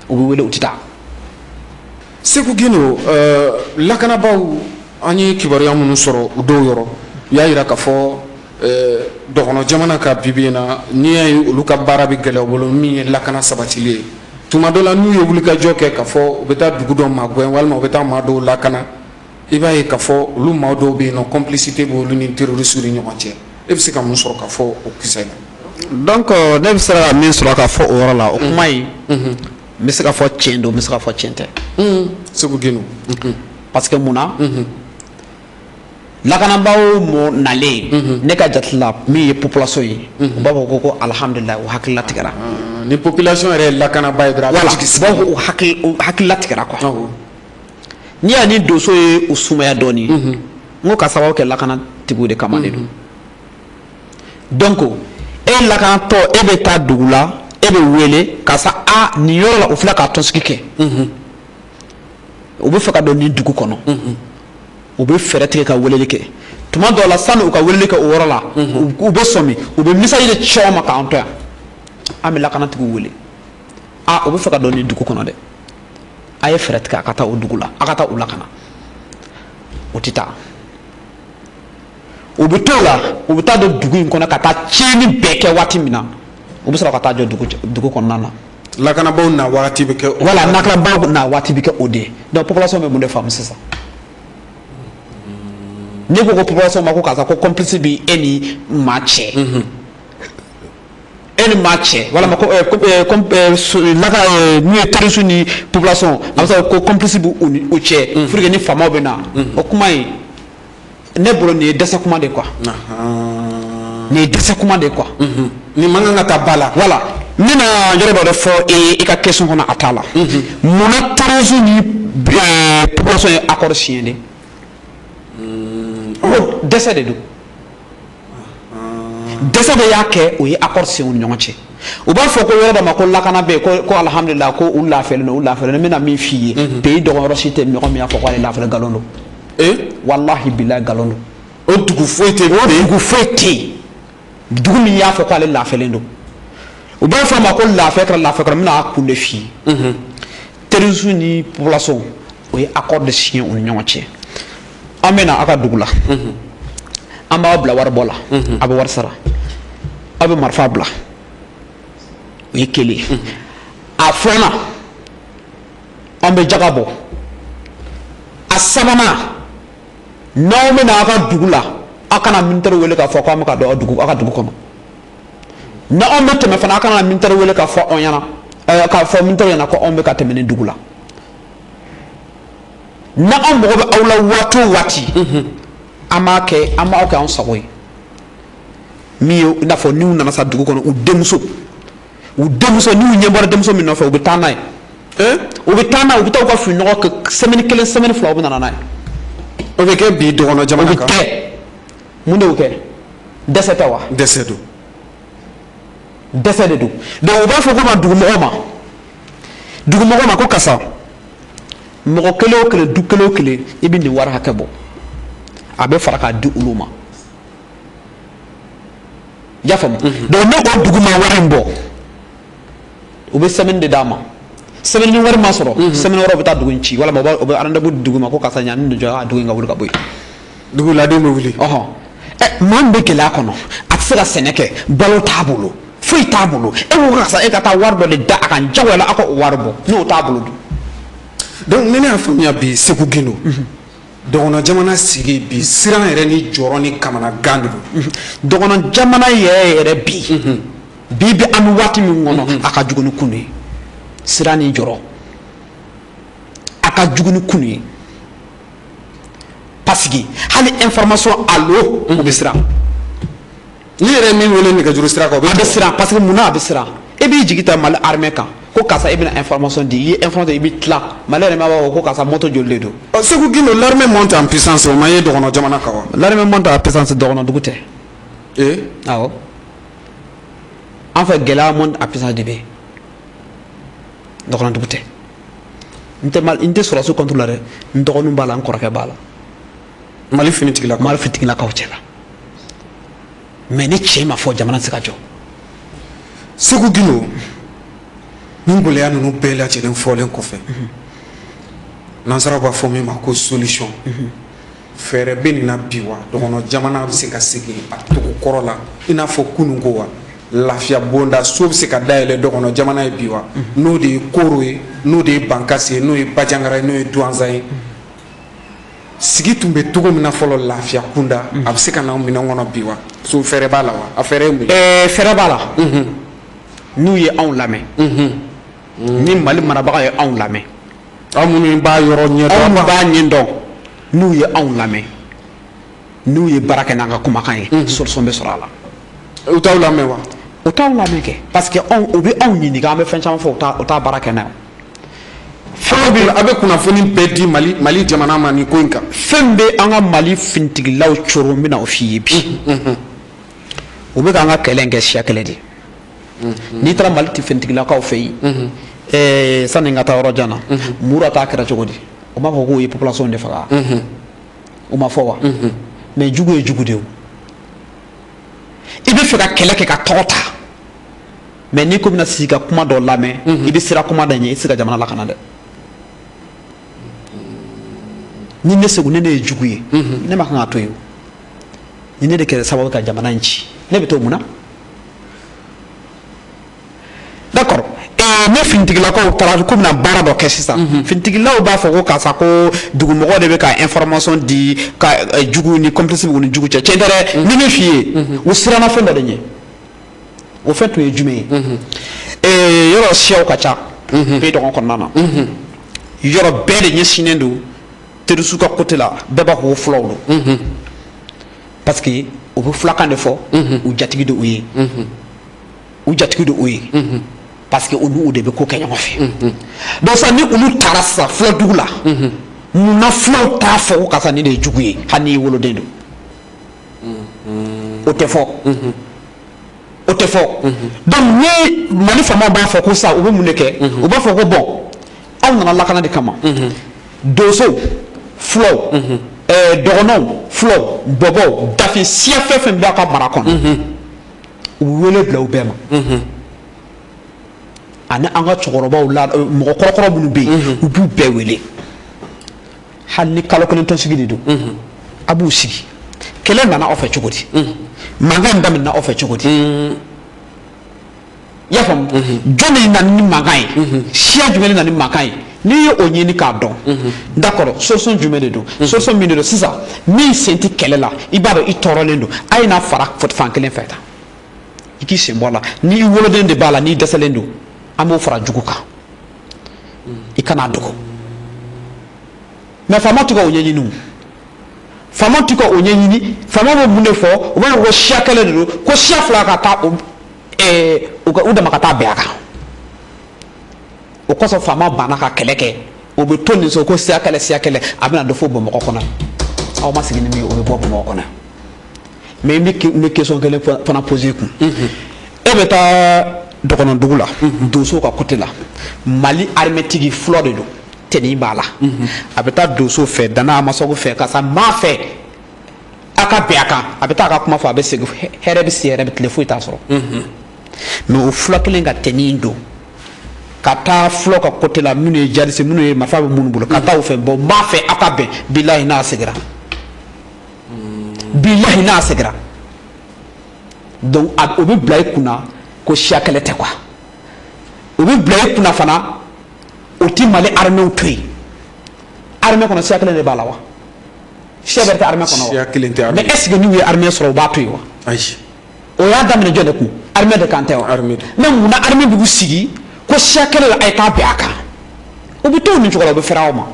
u bɛ wele u tɛ taa. Seku Gino lakanabaw an ye kibaruya minnu sɔrɔ u dɔw yɔrɔ u y'a yira k'a fɔ dɔgɔnɔ jamana ka bibi in na n'i y'a ye olu ka baara bɛ gɛlɛya u bolo min ye lakana sabatili ye tuma dɔ la n'u ye wulikajɔ kɛ k'a fɔ u bɛ taa dugu dɔ magɛn walima u bɛ taa maa dɔw lakana i b'a ye k'a fɔ olu maa dɔw bɛ yen nɔ complicité b'olu ni terroristes ni ɲɔgɔn cɛ e bɛ se ka mun sɔrɔ k'a fɔ o kisɛ la. donc ne bɛ se ka min sɔrɔ k'a fɔ o yɔrɔ la o kuma in n bɛ se ka fɔ tiɲɛ don n bɛ se ka fɔ tiɲɛ tɛ. Seku Gino. parce que mun na. lakanabaw mo nalen ne ka jate la min ye population ye u b'a fɔ ko alhamdulilayi o hakilila tigɛra ni population yɛrɛ ye lakanaba ye dɔrɔn a bɛ jigin sigi u b'a fɔ o hakilila tigɛra quoi n'i y'a ni doso ye u sumaya dɔɔni n ko ka sababu kɛ lakanatigiw de kama de don donc e lakanatɔ e bɛ taa dugu la e bɛ wele ka sa nin yɔrɔ la u filɛ ka tɔnsigi kɛ u bɛ fɛ ka don nin dugu kɔnɔ u bɛ fɛɛrɛ tigɛ ka weleli kɛ tuma dɔw la sani u ka weleli kɛ o yɔrɔ la u bɛ sɔmi u bɛ message de ci aw ma k'an to yan an bɛ lakanatigiw wele u bɛ fɛ ka don nin dugu kɔnɔ dɛ a ye fɛɛrɛ tigɛ a ka taa o dugu la a ka taa u lakana o tɛ taa u bɛ to la u bɛ taa don dugu in kɔnɔ ka taa tiɲɛni bɛɛ kɛ waati min na u bɛ sɔrɔ ka taa jɔ dugu kɔnɔna na lakanabaw na waati bɛ kɛ voilà lakanabaw na waati bɛ kɛ o de ye donc population bɛ mun de faamu sisan. ne ko population ma ko k'a ko complice bi e ni maa cɛ e ni maa cɛ walima ko laka n'u ye terroriste ni population a bɛ sɔrɔ ko complice bi u cɛ pour que ni faamaw bɛ na o kuma in ne bolo nin ye dɛsɛ kuma de quoi nin ye dɛsɛ kuma de quoi nin man kan ka taa ba la voilà n bɛna yɔrɔ dɔ de fɔ i ka question kɔnɔ a t'a la munna terroriste ni population ye accord signé de dɛsɛ de don dɛsɛ de y'a kɛ o ye accord signé u ni ɲɔgɔn cɛ u b'a fɔ ko yɔrɔ dɔ ma ko lakana bɛ yen ko alhamdulilayi ko u lafiyalen don u lafiyalen don n bɛna min f'i ye pays dɔgɔyɔrɔ si tɛ mɔgɔ min y'a fɔ k'ale lafiyalen nkalon don walahi bilahi nkalon don o dugu foyi tɛ yen o dugu foyi tɛ yen dugu min y'a fɔ k'ale lafiyalen don u b'a fɔ a ma ko lafiya kɛra lafiya kɛra n bɛna a kun de f'i ye terroristes ni population o ye accord de signé u ni ɲɔgɔn cɛ an bɛna a ka dugu la an b'aw bila waribɔ la a bɛ wari sara aw bɛ marifa bila o ye kelen a filanan an bɛ jaga bɔ a sabanan n'aw bɛna a ka dugu la aw kana militaire wele k'a fɔ k'an bɛ ka don aw ka dugu kɔnɔ n'aw bɛ tɛmɛ fana aw kana militaire wele k'a fɔ anw ɲɛna k'a fɔ militaire ɲɛna ko anw bɛ ka tɛmɛ nin dugu la n'anw mago bɛ aw la waati o waati an b'a kɛ an b'aw kɛ anw sago ye min ye i n'a fɔ n'u nana sa dugu kɔnɔ u denmuso n'u ɲɛ bɔra denmuso min nɔfɛ u bɛ taa n'a ye u bɛ taa n'a ye u bɛ taa u ka fininɔgɔ kɛ semaine kelen semaine fila u bɛ na n'a ye o bɛ kɛ bi dɔgɔnɔ jamana kan o bɛ kɛ mun de y'o kɛ dɛsɛ tɛ wa dɛsɛ don dɛsɛ de don donc u b'a fɔ ko ma dugumɔgɔ ma ko karisa mɔgɔ kelen o kelen du kelen o kelen i bɛ nin wari hakɛ bɔ a bɛ fara k'a di olu ma i y'a faamu donc ne o dugu ma wari in bɔ u bɛ semaine de d'a ma semaine wari ma sɔrɔ semaine wɛrɛ bɛ taa dugu in ci walima o bɛ rendez-vous dugu ma ko karisa ɲani de jɔ a dugu in ka wuli ka bɔ yen dugu ladenw bɛ wuli maa min bɛ gɛlɛya kɔnɔ a tɛ se ka sɛnɛ kɛ balo t'a bolo foyi t'a bolo e ko karisa e ka taa wari dɔ de da a kan jagoya la a ka o wari bɔ n'o t'a bolo dun donc ni ne y'a faamuya bi Segu Gindo dɔgɔnɔ jamana sigi bi siran yɛrɛ ni jɔrɔ ni kamanagan de don dɔgɔnɔ jamana yɛrɛ bi bi an bɛ waati min kɔnɔ a ka jugu ni kunu ye siran ni jɔrɔ a ka jugu ni kunu ye parce que hali information allo u bɛ siran ni yɛrɛ min wele nɛgɛjuru sira kan a bɛ siran parce que munna a bɛ siran e b'i jigi ta Mali armée kan ko karisa e bɛna information di i ye information i bɛ tila Mali yɛrɛ m'a fɔ ko karisa moto joli de don Segu Gindo l'armée monte en puissance o ma ye dɔgɔnɔ jamana kan wa l'armée monte en puissance dɔgɔnɔ dugu tɛ awɔ an fɛ gɛlɛya monte en puissance de bɛ yen dɔgɔnɔ dugu tɛ n tɛ sɔrɔsi contre la dɛ n dɔgɔninw b'a la n kɔrɔkɛ b'a la Mali finitigilakaw cɛ la mais ni cɛ ma fɔ jamana tɛ se ka jɔ Segu Gindo nin gɛlɛya ninnu bɛɛ lajɛlen fɔlen kɔfɛ nansaraw b'a fɔ min ma ko solution fɛɛrɛ bɛ nin na bi wa dɔgɔnɔ jamana bɛ se ka segin a togo kɔrɔ la i n'a fɔ kunun ko wa lafiya bonda so bɛ se ka dayɛlɛ dɔgɔnɔ jamana ye bi wa n'o de ye Koro ye n'o de ye Bankasi ye n'o ye Bajangara ye n'o ye Duwanza ye sigi tun bɛ cogo min na fɔlɔ lafiya kunda a bɛ se ka n'anw minɛn kɔnɔ bi wa so fɛɛrɛ b'a la wa a fɛɛrɛ ye mun ye fɛɛrɛ b'a la n'u ye anw lamɛn ni Mali marabaga ye anw lamɛn aw minnu b'a yɔrɔ ɲɛdɔn anw b'a ɲɛdɔn n'u ye anw lamɛn n'u ye baara kɛ n'an ka kumakan ye solution bɛ sɔrɔ a la u t'aw lamɛn wa u t'anw lamɛn kɛ parce que u bɛ anw ɲininka an bɛ fɛn caman fɔ u t'a baara kɛ n'a ye a bɛ kunnafoni bɛɛ di Mali jamana ma nin ko in kan fɛn bɛ an ka Mali finitigilaw coro n bɛna o f'i ye bi u bɛ k'an ka kɛlɛ in kɛ siya kɛlɛ de n'i taara Mali finitigilakaw fɛ yen sanni n ka taa yɔrɔ jan na Mura t'a kɛra cogo di o m'a fɔ k'o ye population de faga o ma fɔ wa mais jugu ye jugu de ye i bɛ fɛ ka kɛlɛ kɛ ka tɔgɔ ta mais n'i ko bɛna sigi ka kuma dɔ lamɛn i bɛ siran kuma dɔ ɲɛ i tɛ se ka jamana lakana dɛ ni ne Segu ne ye jugu ye ne ma kan ka to yen ni ne de kɛra sababu ka jamana in ci ne bɛ to mun na d'accord ne finitigilakaw taara ko bɛna baara dɔ kɛ sisan finitigilaw b'a fɔ ko karisa ko dugumɔgɔ de bɛ ka information di ka jugu ni complice b'u ni jugu cɛ tiɲɛ tɛ dɛ ni ne f'i ye u siranna fɛn dɔ de ɲɛ o fɛn tun ye jumɛn ye yɔrɔ siyaw ka ca bɛɛ dɔgɔn kɔnɔna na yɔrɔ bɛɛ de ɲɛsinnen don terroristes ka côté la bɛɛ b'a fɔ ko fulaw don parce que u bɛ fulakan de fɔ u jatigi de u ye u jatigi de u ye parce que olu de bɛ ko kɛ ɲɔgɔn fɛ donc sisan ni olu taara sisan fuladugu la munna fulaw t'a fɔ ko karisa nin de ye jugu ye hali n'i woloden don o tɛ fɔ o tɛ fɔ donc ni Mali faamaw b'a fɔ ko sisan u bɛ mun de kɛ u b'a fɔ ko bon aw nana lakana de kama donsow fulaw dɔgɔnɔw fulaw bɔbɔw dafin siya fɛn fɛn b'a ka mara kɔnɔ u wele bila u bɛɛ ma ani an ka cɛkɔrɔbaw la mɔgɔ kɔrɔkɔrɔ minnu bɛ yen u b'u bɛɛ wele hali ni kalo kelen tɔnsigi de don a b'u sigi kɛlɛ nana aw fɛ cogo di mankan daminɛna aw fɛ cogo di i y'a faamu jɔn de nana ni mankan ye siya jumɛn de nana ni mankan ye n'i ye o ɲini k'a dɔn d'accord solution jumɛn de don solution min de don sisan min sen tɛ kɛlɛ la i b'a dɔn i tɔɔrɔlen don a ye n'a fara fan kelen fɛ tan i k'i sen bɔ a la n'i woloden de b'a la n'i dɛsɛlen don an b'o fara jugu kan i kana dogo mais faama tɛ ka o ɲɛɲini o faama tɛ ka o ɲɛɲini faama bɛ mun de fɔ u b'a fɔ ko siya kɛlɛ de don ko siya fila ka taa u dama ka taa bɛn a kan o kɔsɔn faama banna ka kɛlɛ kɛ o bɛ to nin so ko siya kɛlɛ a bɛna dɔ fɔ Bamakɔ kɔnɔ aw ma sigi ni min ye o bɛ bɔ Bamakɔ kɔnɔ mais n bɛ question kelen fana poser kun e bɛ taa dɔgɔnɔdugu la donsow ka côté la Mali armɛtigi fɔlɔ de don tɛni b'a la a bɛ taa donso fɛ Dana Amasago fɛ karisa maa fɛ a ka bɛn a kan a bɛ taa a ka kuma fɔ a bɛ segin hɛrɛ bɛ se hɛrɛ bɛ tile foyi t'a sɔrɔ mais o fula kelen ka tɛni don kata flo ka côté la minu jadi se minu ma fa munu bolo kata o fe bon ma fe akabe billahi na segra billahi na segra donc o be blay kuna ko shakale te quoi o be blay kuna fana o ti mali armée o tuy armée kono shakale ne balawa cheberte armée kono mais est ce que ni armée soro ba tuy wa ay o ya damne jone ku armée de kantewa armée même muna armée bu sigi ko shakale ay ka be aka o bi to ni jogola be ferawma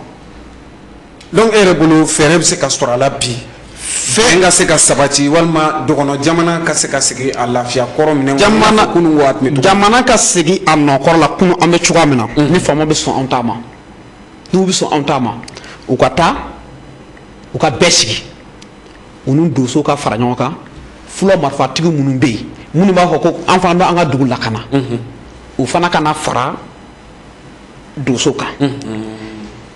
donc ere bulu fere be se ka sora la bi fe nga se ka sabati walma dogono jamana ka se ka sigi a lafiya koro minen jamana kunu wat mi jamana ka sigi am no koro la kunu ambe chuga mina ni famo be son antama du bi son antama o kata o ka besigi unun doso ka faranyoka fulo marfa tigi munun be munu ba ko enfant do anga dugul lakana o fana kana fara doso ka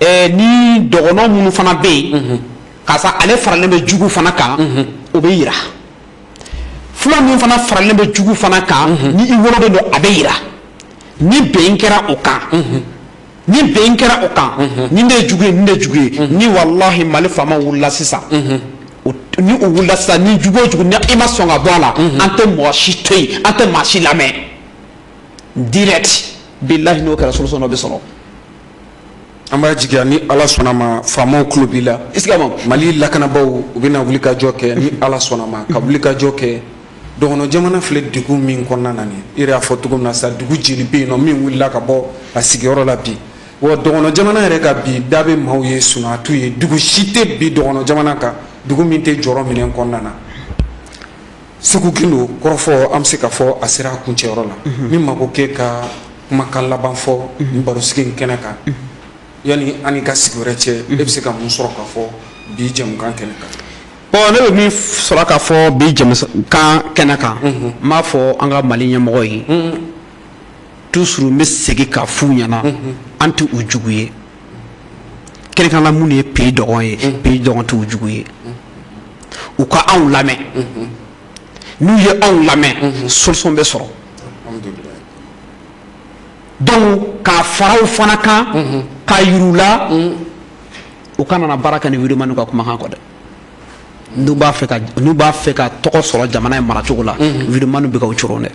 ni dogono munu fana be kasa ale faralen be jugu fana kan o be yira fula min fana faralen be jugu fana kan ni I wolo de do abeira ni benkera o kan ni benkera o kan ni ne jugu ni wallahi mali fama wulla sisa ni o wulla sisa ni jugu ni ima songa bola ante mo shitei ante mashi lame direct billahi no kala solution no be solo amba jigia ni ala sonama famo klubila iskama mali lakana baw ubina wulika joke ni ala sonama ka wulika joke dogono jamana fle dugu min konna nani ire afo tugum na sa dugu jili be no min wulila ka bo asigoro la bi wo dogono jamana ere ka bi dabe mawye suna tuye dugu shite bi dogono jamana ka dugu min te joro minen konna na suku kindo korofo amse ka fo asira kunche orola min mako ke ka makalla ban fo mbaro skin kenaka yani ani ka sigurete e be se ka mun soro ka fo bi jam kan kenaka bon ne be mi soro ka fo bi jam kan kenaka ma fo anga malinya mo yi toujours me segi ka fu nyana anti ujuguye kenaka la mun e pays dogon ye pays dogon tu ujuguye u ka an lame nous ye an lame solution be soro alhamdulillah donc ka faraw fana kan ka yurula o kana na baraka ni video manu ka kuma kan ko de nu ba fe ka toko soro jamana e mara chogola video manu be ka uchurone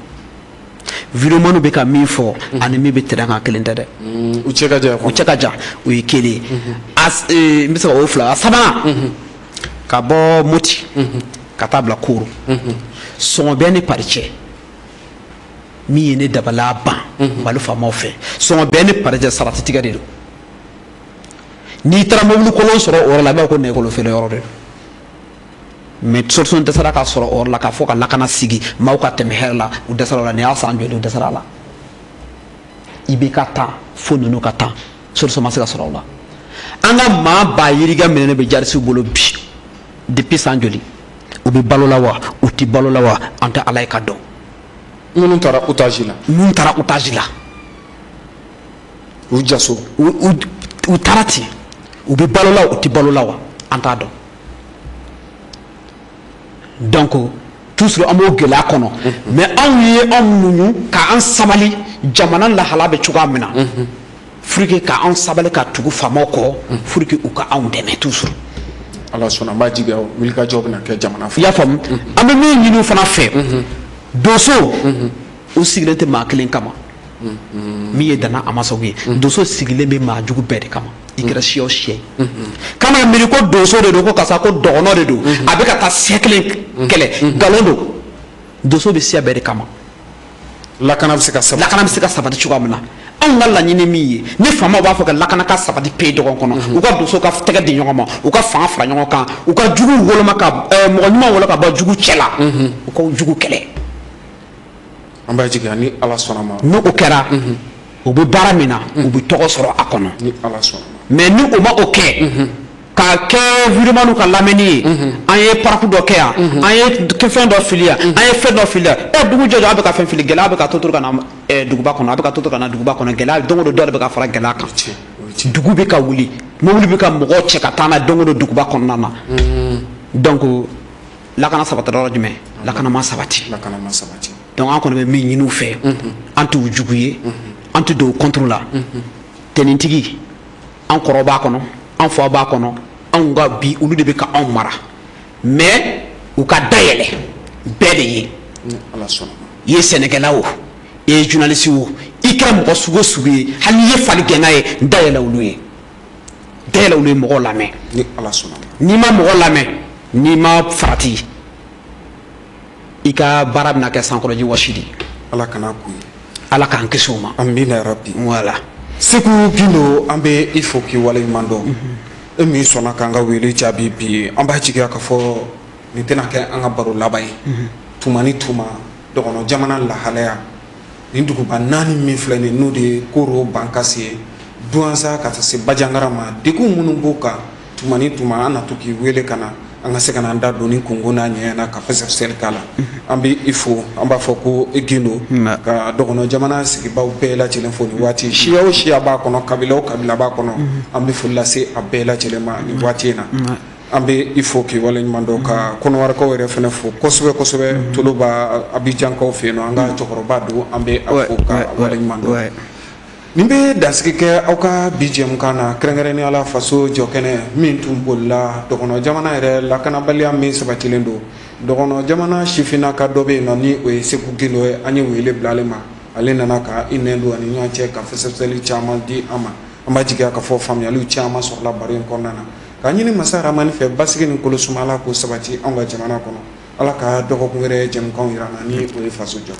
video manu be ka mi fo ani mi be teranga kelente de u cheka ja o yekele as mi se o fla sabana ka bo moti ka tabla kuru so be ni pariche mi ne dabala ban malu fama fe so be ni pariche sarati tigade ni tara mobulu kolon soro or la ba ko ne ko fele yoro de mais solution de sara ka soro or la ka fo ka lakana sigi maw ka tem herla u de sara la ne asa anjo de sara la ibe ka ta fo no ka ta solution ma se ka soro la anga ma ba yiriga menene be jarsi bolo bi depuis sanjoli u be balola wa u ti balola wa anta alay ka do nun tara otage la u jaso u tarati u be balola u ti balola wa anta do donc tout ce amo gela kono mais on ka an sabali jamana la halabe chuga mina frike ka an sabali ka tugu famoko frike u ka an deme toujours ala sona ma jiga wilka job na ke jamana fa ya fam ambe mi nyinu fana fe doso o siglente ma kelen kama mi ye dana amasogi doso sigle be ma jugu bede kama ikira shio shie kama mi ko doso de do ko kasa ko dono de do abeka ta seklen kele galondo doso be sia bede kama lakana be se ka sabati chugamna an ngalla nyini mi ni fama ba fo ka lakana ka sabati pe do kono u ka doso ka tega di nyoma u ka fa fra nyoma kan u ka jugu woloma ka mo nyuma wolo ka ba jugu chela u ka jugu kele amba jiga ni ala sona ma no o kera o be baramina o be togo soro akono ni ala sona mais ni o ma o ke ka ke vraiment no ka lameni an ye parcours do ke an ye ke fin do filia an ye fait do filia e dugu jojo abe ka fin filia gela abe ka totor kana dugu ba kono abe ka totor kana dugu ba kono gela dongo do be ka fara gela kan dugu be ka wuli mo wuli be ka mo che ka tana dongo do dugu ba kono nana donc la kana sabata do jume la kana ma sabati la kana ma sabati donc an kono be min yinu fe antu juguye an tɛ don o contre la tɛnintigi an kɔrɔ b'a kɔnɔ an fa b'a kɔnɔ anw ka bi olu de bɛ ka anw mara mais u ka dayɛlɛ bɛɛ de ye i ye sɛnɛkɛla o i ye journaliste o i kɛra mɔgɔ sugu o sugu ye hali n'i ye fali gɛnna ye dayɛlɛ olu ye mɔgɔw lamɛn n'i ma mɔgɔ lamɛn n'i ma farati i ka baara bɛna kɛ sankɔrɔji wɔsi de ala kana ku ala k'an kisi o ma amina yarabi voilà Seku Gindo an bɛ i fo k'i waleɲuman dɔn e min sɔnna k'an ka wele jaabi bi an b'a jigiya k'a fɔ nin tɛna kɛ an ka baro laban ye tuma ni tuma dɔgɔnɔ jamana lahalaya nin duguba 4 min filɛ nin n'o de ye Koro Bankasi ye Duwanza ka taa se Bajangara ma degun minnu b'o kan tuma ni tuma an na to k'i wele ka na an ka se ka na an da don ni kungo n'a ɲɛɲɛ na ka fɛsɛfɛsɛli k'a la an bɛ i fo an b'a fɔ ko i Gindo ka dɔgɔnɔ jamana sigibaw bɛɛ lajɛlen fo nin waati siya o siya b'a kɔnɔ kabila o kabila b'a kɔnɔ an bɛ foli lase a bɛɛ lajɛlen ma nin waati in na an bɛ i fo k'i waleɲuman dɔn ka kɔnɔwarakaw yɛrɛ fana fo kosɛbɛ kosɛbɛ tolo b'a Abijankaw fɛ yen nɔ an ka cɛkɔrɔba don an bɛ a fo ka waleɲuman dɔn nin bɛ dansigi kɛ aw ka bi jɛmukan na kɛrɛnkɛrɛnnenya la faso jɔkɛnɛ min tun bolila dɔgɔnɔ jamana yɛrɛ lakanabaliya min sabatilen don dɔgɔnɔ jamana sifinnaka dɔ bɛ yen nɔ ni o ye Seku Gindo ye an ye wele bila ale ma ale nana ka i nɛn don ani ɲɔgɔn cɛ ka fɛsɛfɛsɛli caman di an ma an b'a jigiya k'a fɔ faamuyaliw caman sɔrɔla baro in kɔnɔna na k'a ɲini masa Rahamani fɛ basigi ni kolosuma ala k'o sabati anw ka jamana kɔnɔ ala ka dɔgɔkun wɛrɛ jɛmukanw yira an na ni o ye faso jɔ.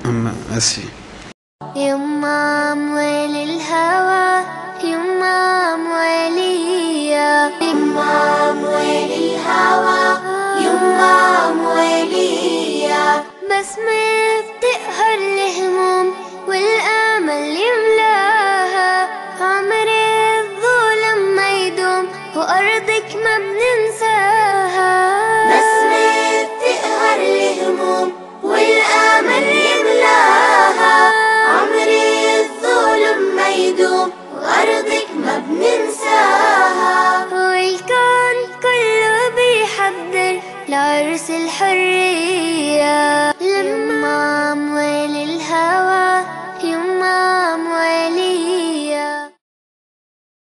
يما موالي الهوى يما موالية يما موالي الهوى يما موالية بسمة بتقهر الهموم والأمل يملاها عمر الظلم ما يدوم وأرضك ما بننساها بسمة بتقهر الهموم والأمل يملاها عمري الظلم ما يدوم وأرضك ما بننساها والكون كله بيحضر لعرس الحرية